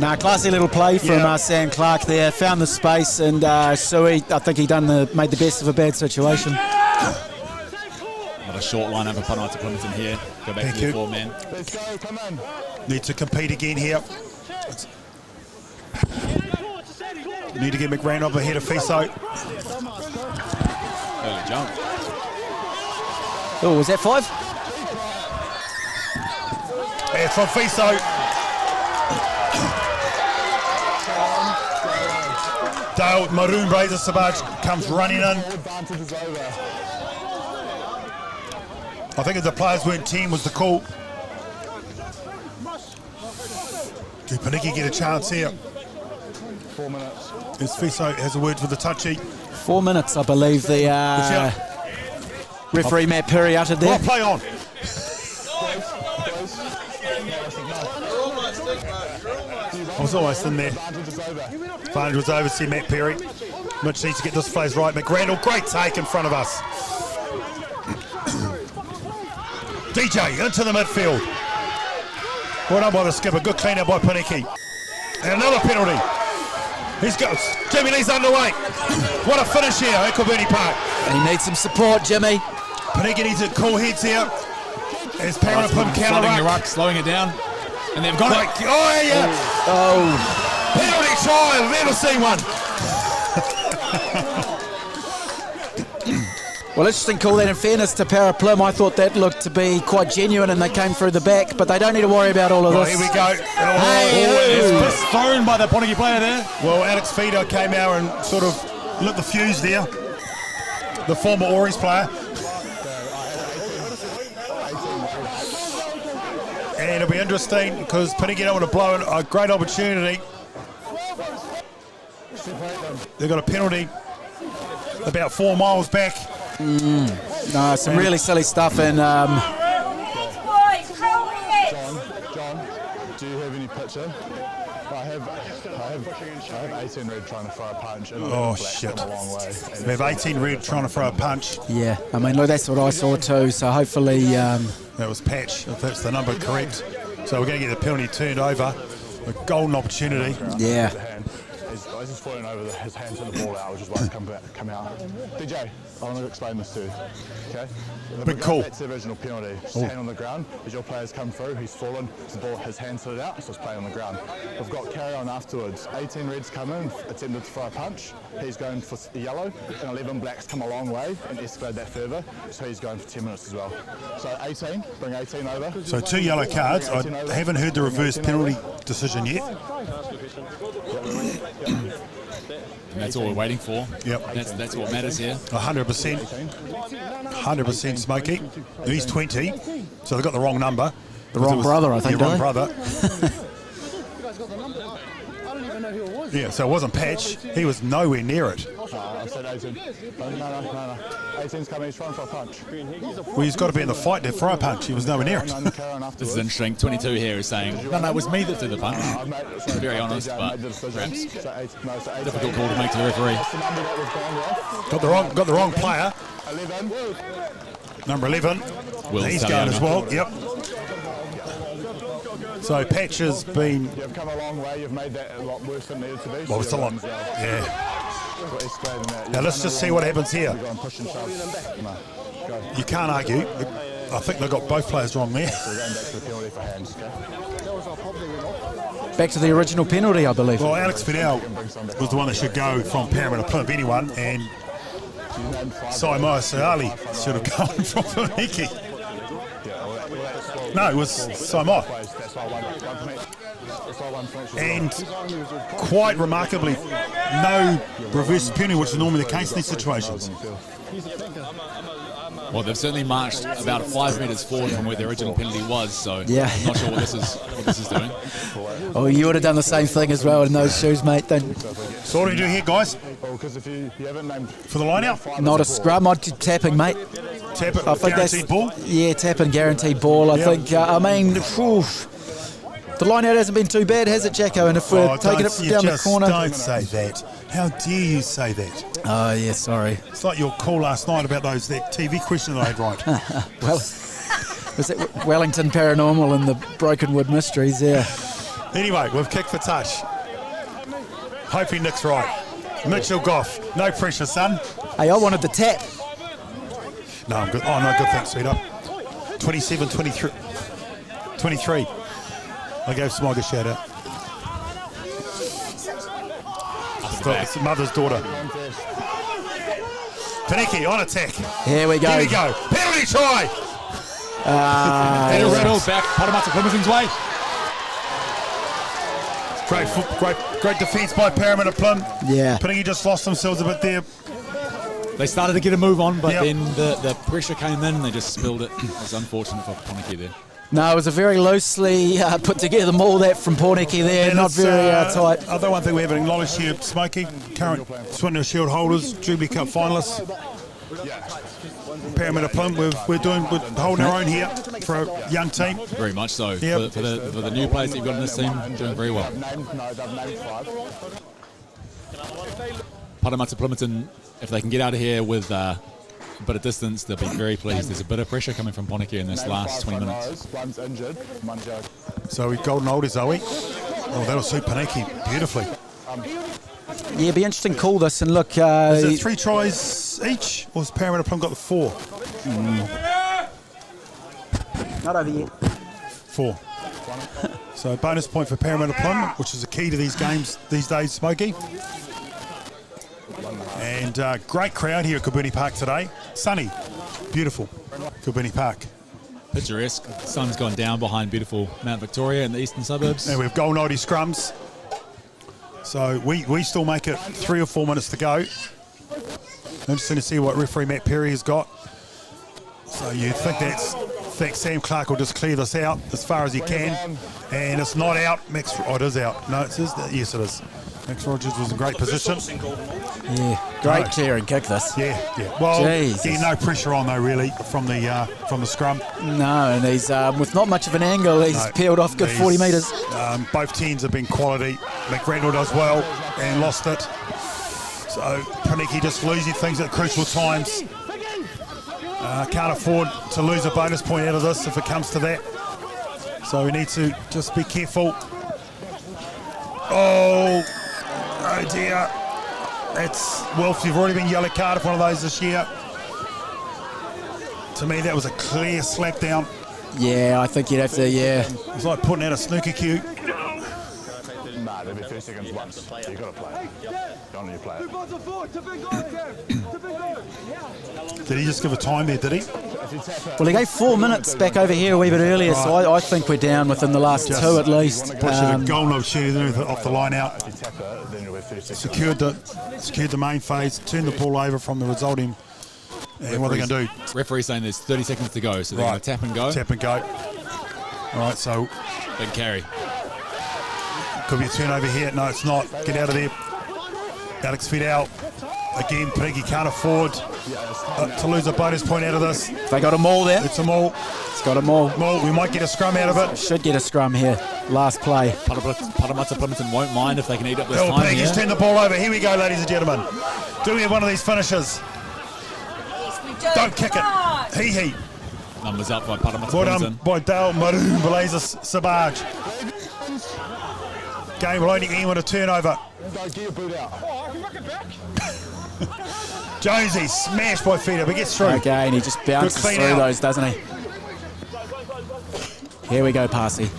Nah, classy little play from Sam Clark there. Found the space, and Sui, I think he made the best of a bad situation. Another short line over Paremata-Plimmerton here. Go back Thank to the you. 4-man. Let's go, come on. Need to compete again here. Need to get McRandall up ahead of Fiso. Early jump. Oh, was that 5? Yeah, from Fiso. Dale Maroon Razor Savage comes running in. Advantage is over. I think if the players weren't 10 was the call. Do Pōneke get a chance here? 4 minutes. As Fiso has a word for the touchy. 4 minutes, I believe the referee Matt Perry uttered there. Well, play on. I was almost in there. Advantage is over. Advantage was over, see Matt Perry. Mitch needs to get this phase right. McRandall, great take in front of us. DJ into the midfield. Well done by the skipper. Good clean up by Pōneke. And another penalty. He's got Jimmy Lee's underway. What a finish here at Kilburnie Park. He needs some support, Jimmy. Pōneke needs to cool heads here. As Pare-Plim counter Flooding your ruck. ruck, slowing it down. And they've got it. Oh, yeah. Oh, Penalty try. I've never seen one. well, interesting call that. In fairness to Pare-Plim, I thought that looked to be quite genuine and they came through the back, but they don't need to worry about all of Right, this. here we go. It's thrown by the Pōneke player there. Well, Alex Fido came out and sort of lit the fuse there. The former Ories player. And it'll be interesting because Pōneke don't want to blow it. A great opportunity. They've got a penalty about 4 miles back. No, some really silly stuff. And John, do you have any picture? I have 18 red trying to throw a punch. And Oh, black shit. come a long way. And We have 18 red trying to throw a punch. yeah, I mean, look, that's what I saw too. So hopefully, That was Patch, if that's the number correct. So we're going to get the penalty turned over. A golden opportunity. yeah. the hand. He's just falling over his hand to the ball out, which is why it's come out. DJ, I want to explain this to you. Okay? Big call. That's the original penalty. Just hand on the ground. As your players come through, he's fallen, his hand slid out, so it's playing on the ground. We've got carry on afterwards. 18 reds come in, attempted to throw a punch. He's going for yellow, and 11 blacks come a long way and escalate that further, so he's going for 10 minutes as well. So 18, bring 18 over. So 2 yellow cards. I haven't heard the reverse penalty decision yet. And that's all we're waiting for. Yep. That's what matters here. 100%. 100% Smokey. He's 20, so they've got the wrong number. The wrong brother, I think, The wrong don't brother. Yeah, so it wasn't Patch. He was nowhere near it. I said 18. No. 18's coming, he's trying for a punch. Well, he's got to be in the fight to throw a punch. He was nowhere near it. Carry on This afterwards. is interesting. 22 here is saying, no, it was me that did the punch. Very honest, but perhaps difficult call to make to the referee. That's the number that was gone off. Got the wrong player. 11. Number 11. Will's He's telling going him. as well. Yep. So Patch has been. You've come a long way, you've made that a lot worse than it needed to be. Well, it's a lot. Yeah. Now let's just see what happens here. Go and push and shove. No, go. You can't argue. I think they've got both players wrong there. We're going back to the penalty for hands, okay? Back to the original penalty, I believe. Well, Alex Fidel was the one that should go from Paremata-Plimmerton, if anyone, and Saimoa Seali should have gone from Pōneke. No, it was Saimoa. And quite remarkably, no reverse penalty, which is normally the case in these situations. Well, they've certainly marched about 5 metres forward from where the original penalty was, so Yeah. I'm not sure what this is doing. Oh, you would have done the same thing as well in those shoes, mate. Then So what do we do here, guys? Well, because if you haven't named For the line out? not a scrum. I'd do tapping, mate. Tap it, I think guaranteed ball? Yeah, tapping, guaranteed ball. I Yep. think. I mean, phew, the line out hasn't been too bad, has it, Jacko? And if we're taking it from down the corner, Don't say that. How dare you say that? oh yeah, sorry. It's like your call last night about that TV question that I had right. Well, was it Wellington Paranormal and the Broken Wood Mysteries? Yeah. Anyway, we've kicked for touch. Hopefully Nick's right. Mitchell Goff, no pressure, son. Hey, I wanted the tap. No, I'm good. Oh, no, good, thanks, sweetheart. 27, 23. 23. I gave Smog a shout out. It's the mother's daughter. Pōneke on attack. Here we go. Here we go. Penalty try. And a rattle back Paremata-Plimmerton's way. Great defence by Paremata-Plim. Yeah. Pōneke just lost themselves a bit there. They started to get a move on, but Yep. then the pressure came in and they just spilled it. It's unfortunate for Pōneke there. No, it was a very loosely put together maul that from Pōneke there, And not it's, very tight. Other one thing we haven't acknowledged here, Smokey, current Swindale Shield holders, Jubilee Cup finalists. Paremata-Plim, we're holding our own here for a young team. Very much so. Yep. For the new players that you've got in this team, doing very well. they've named 5. Paremata-Plimmerton, if they can get out of here with a bit of distance, they'll be very pleased. There's a bit of pressure coming from Pōneke in this last 20 minutes. One's injured. So we've golden oldies, are we? Oh, that'll suit Pōneke beautifully. Yeah, it'd be interesting call this and look. Is it 3 tries each, or has Paremata-Plim got the 4? Not over yet. 4. So bonus point for Paremata-Plim, which is the key to these games these days, Smokey. And great crowd here at Kabuni Park today. Sunny, beautiful Kabuni Park. Picturesque. Sun's gone down behind beautiful Mount Victoria in the eastern suburbs. And we have golden oldie scrums. So we still make it 3 or 4 minutes to go. Interesting to see what referee Matt Perry has got. So you think Sam Clark will just clear this out as far as he can. And it's not out. It is out. No, it is. Yes, it is. Max Rogers was in great position. Yeah, great clear and kick this. Yeah. Well, Jesus. no pressure on though, really, from the scrum. No, and he's with not much of an angle. He's peeled off good 40 metres. Both teams have been quality. McRandall does well and lost it. So Pōneke just losing things at crucial times. Can't afford to lose a bonus point out of this if it comes to that. So we need to just be careful. Oh dear. It's Wilf, you've already been yellow carded for one of those this year. To me, that was a clear slap down. Yeah, I think you'd have to, It's like putting out a snooker cue. Nah, there'll be 3 seconds once. So you've got to play. Don't need to play it. Did he just give a time there, did he? Well, he gave 4 minutes back over here a wee bit earlier, so I think we're down within the last 2 at least. Probably golden opportunity off the line out. Secured the main phase, turned the ball over from the resulting. And what are they going to do? Referee saying there's 30 seconds to go, so they're going to tap and go. Tap and go. All right, so Big carry. could be a turnover here. No, it's not. Get out of there. Alex Fidel. Again, Pōneke can't afford to lose a bonus point out of this. They got a maul there. It's a maul. It's got a maul. We might get a scrum out of it. Should get a scrum here. Last play. Paremata-Plimmerton won't mind if they can eat up this time Pōneke's here. turned the ball over. Here we go, ladies and gentlemen. Do we have one of these finishes? Don't kick it. He. Numbers up by Well Paremata-Plimmerton. done by Dale Maroon Blazer Sabaj. Game will only end with a turnover. Jonesy smashed by Feeder, but gets through. Okay, and he just bounces clean through out. those, doesn't he? Here we go, Parsi.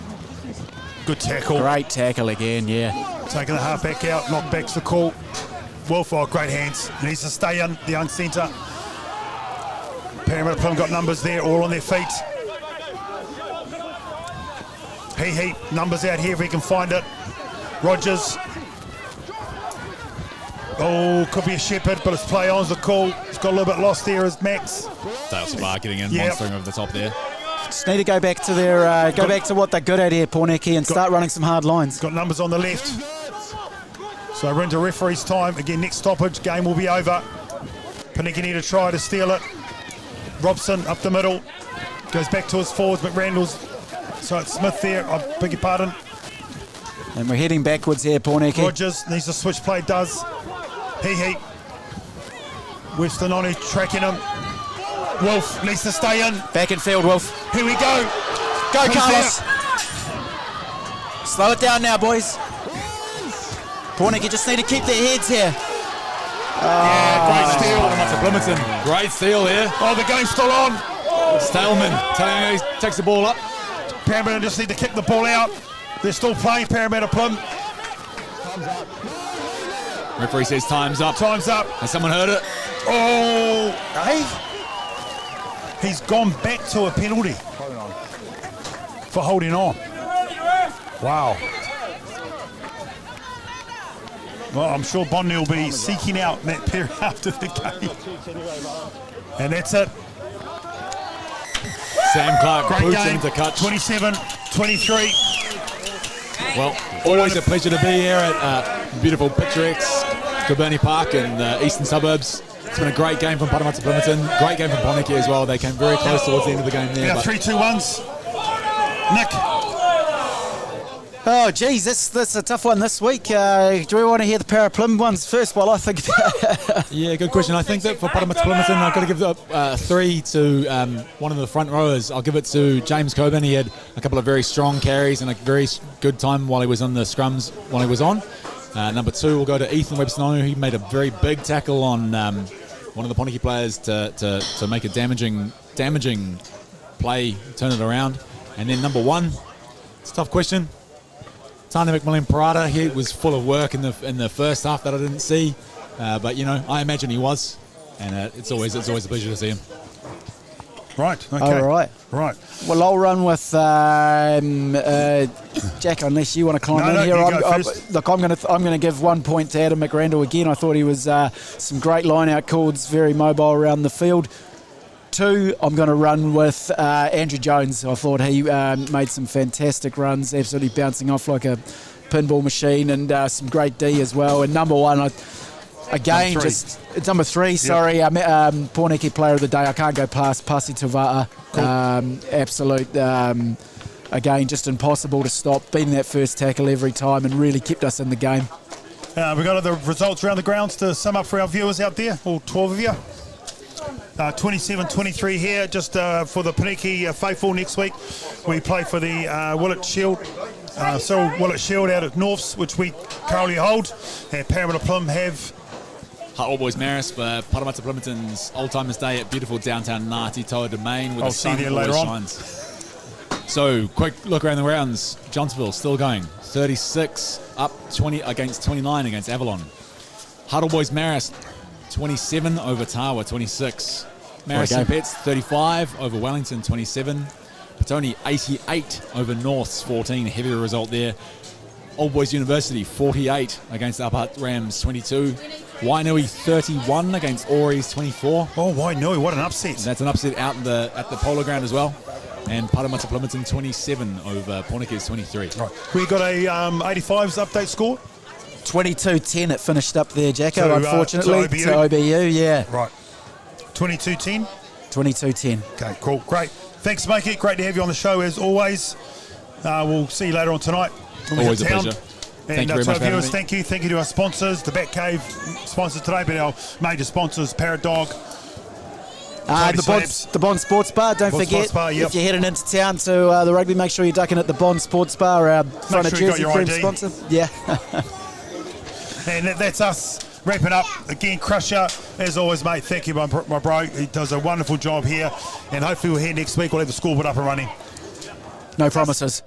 Good tackle. Great tackle again, Taking the halfback out, knockback's the call. Wolf, great hands. He needs to stay in, the young centre. Paremata-Plim got numbers there, all on their feet. He numbers out here if he can find it. Rogers. Oh, could be a Shepherd, but it's play on's the call. He's got a little bit lost there as Max. Dale Sabar getting in, monstering over the top there. Just need to go back to their back to what they're good at here, Pōneke, and start running some hard lines. Got numbers on the left. So we're into referee's time. Again, next stoppage, game will be over. Pōneke need to try to steal it. Robson up the middle. Goes back to his forwards, McRandall's. So it's Smith there, I beg your pardon. And we're heading backwards here, Pōneke. Rogers needs to switch play, does. He. Westononi tracking him. Wolf needs to stay in. Back in field, Wolf. Here we go. Go, Who's Carlos. there? Slow it down now, boys. Pōneke just need to keep their heads here. Great steal. Paremata-Plimmerton. Great steal here. Oh, the game's still on. Staleman takes the ball up. Paremata just need to kick the ball out. They're still playing, Paremata-Plim. Referee says time's up. Time's up. Has someone heard it? Oh, hey. He's gone back to a penalty for holding on. Wow. Well, I'm sure Bondi will be seeking out Matt Perry after the game. And that's it. Sam Clark Great boots game. into touch. 27-23. Well, always a pleasure to be here at beautiful picturesque Kabuni Park in the eastern suburbs. It's been a great game from Paremata-Plimmerton. Great game from Pōneke as well. They came very close towards the end of the game there. Now but 3-2-1s. Nick. Oh, geez, that's a tough one this week. Do we want to hear the Pare-Plim ones first while I think about it? Yeah, good question. I think that for Paremata-Plimmerton, I've got to give the 3 to one of the front rowers. I'll give it to James Coburn. He had a couple of very strong carries and a very good time while he was on the scrums while he was on. Number 2 will go to Ethan Webster. He made a very big tackle on one of the Pōneke players to make a damaging play, turn it around. And then number 1, it's a tough question. Tana McMillan Parada, he was full of work in the first half that I didn't see, but I imagine he was, and it's always a pleasure to see him. Right. Okay. All right. Right. Well, I'll run with Jack, unless you want to climb in here. You go first. Look, I'm going to give 1 point to Adam McRandall again. I thought he was some great line-out calls, very mobile around the field. 2, I'm going to run with Andrew Jones. I thought he made some fantastic runs, absolutely bouncing off like a pinball machine, and some great D as well. And number 1, it's number 3. Sorry, Pōneke Player of the Day. I can't go past Pasi Tuvaa. Cool. Absolute. Again, just impossible to stop. Beating that first tackle every time and really kept us in the game. We've got the results around the grounds to sum up for our viewers out there, all 12 of you. 27-23 here, just for the Pōneke faithful. Next week we play for the Willett Shield, Cyril Willett Shield out at Norths, which we currently hold, and Paremata-Plim have All Boys Maris for Paremata-Plimmerton's Old Timers Day at beautiful downtown Ngāti Toa Domain, where the sun always shines. So, quick look around the rounds. Johnsonville still going, 36 up 20 against 29 against Avalon. Huddle Boys Maris 27 over Tawa 26. Maris and Pets 35 over Wellington 27. Petone 88 over Norths 14, heavier result there. Old Boys University 48 against Upper Rams 22. Wainui 31 against Ori's 24. Oh, Wainui, what an upset. And that's an upset out in at the Polo Ground as well. And Paremata-Plimmerton 27 over Pōneke's 23. Right. We got a 85s update score. 22-10 it finished up there, Jacko, unfortunately. To OBU, yeah. Right. 22-10? 22-10. Okay, cool. Great. Thanks, Makey. Great to have you on the show as always. We'll see you later on tonight. Always a pleasure. And thank you very to our much viewers, thank you. Thank you to our sponsors, the Batcave sponsors today, but our major sponsors, Parrot Dog. The Bond Sports Bar, don't forget, if you're heading into town to the rugby, make sure you're ducking at the Bond Sports Bar, our front of jersey cream sponsor. Yeah. And that's us wrapping up. Again, Crusher, as always, mate, thank you, my bro. He does a wonderful job here, and hopefully we're here next week. We'll have the scoreboard up and running. No promises.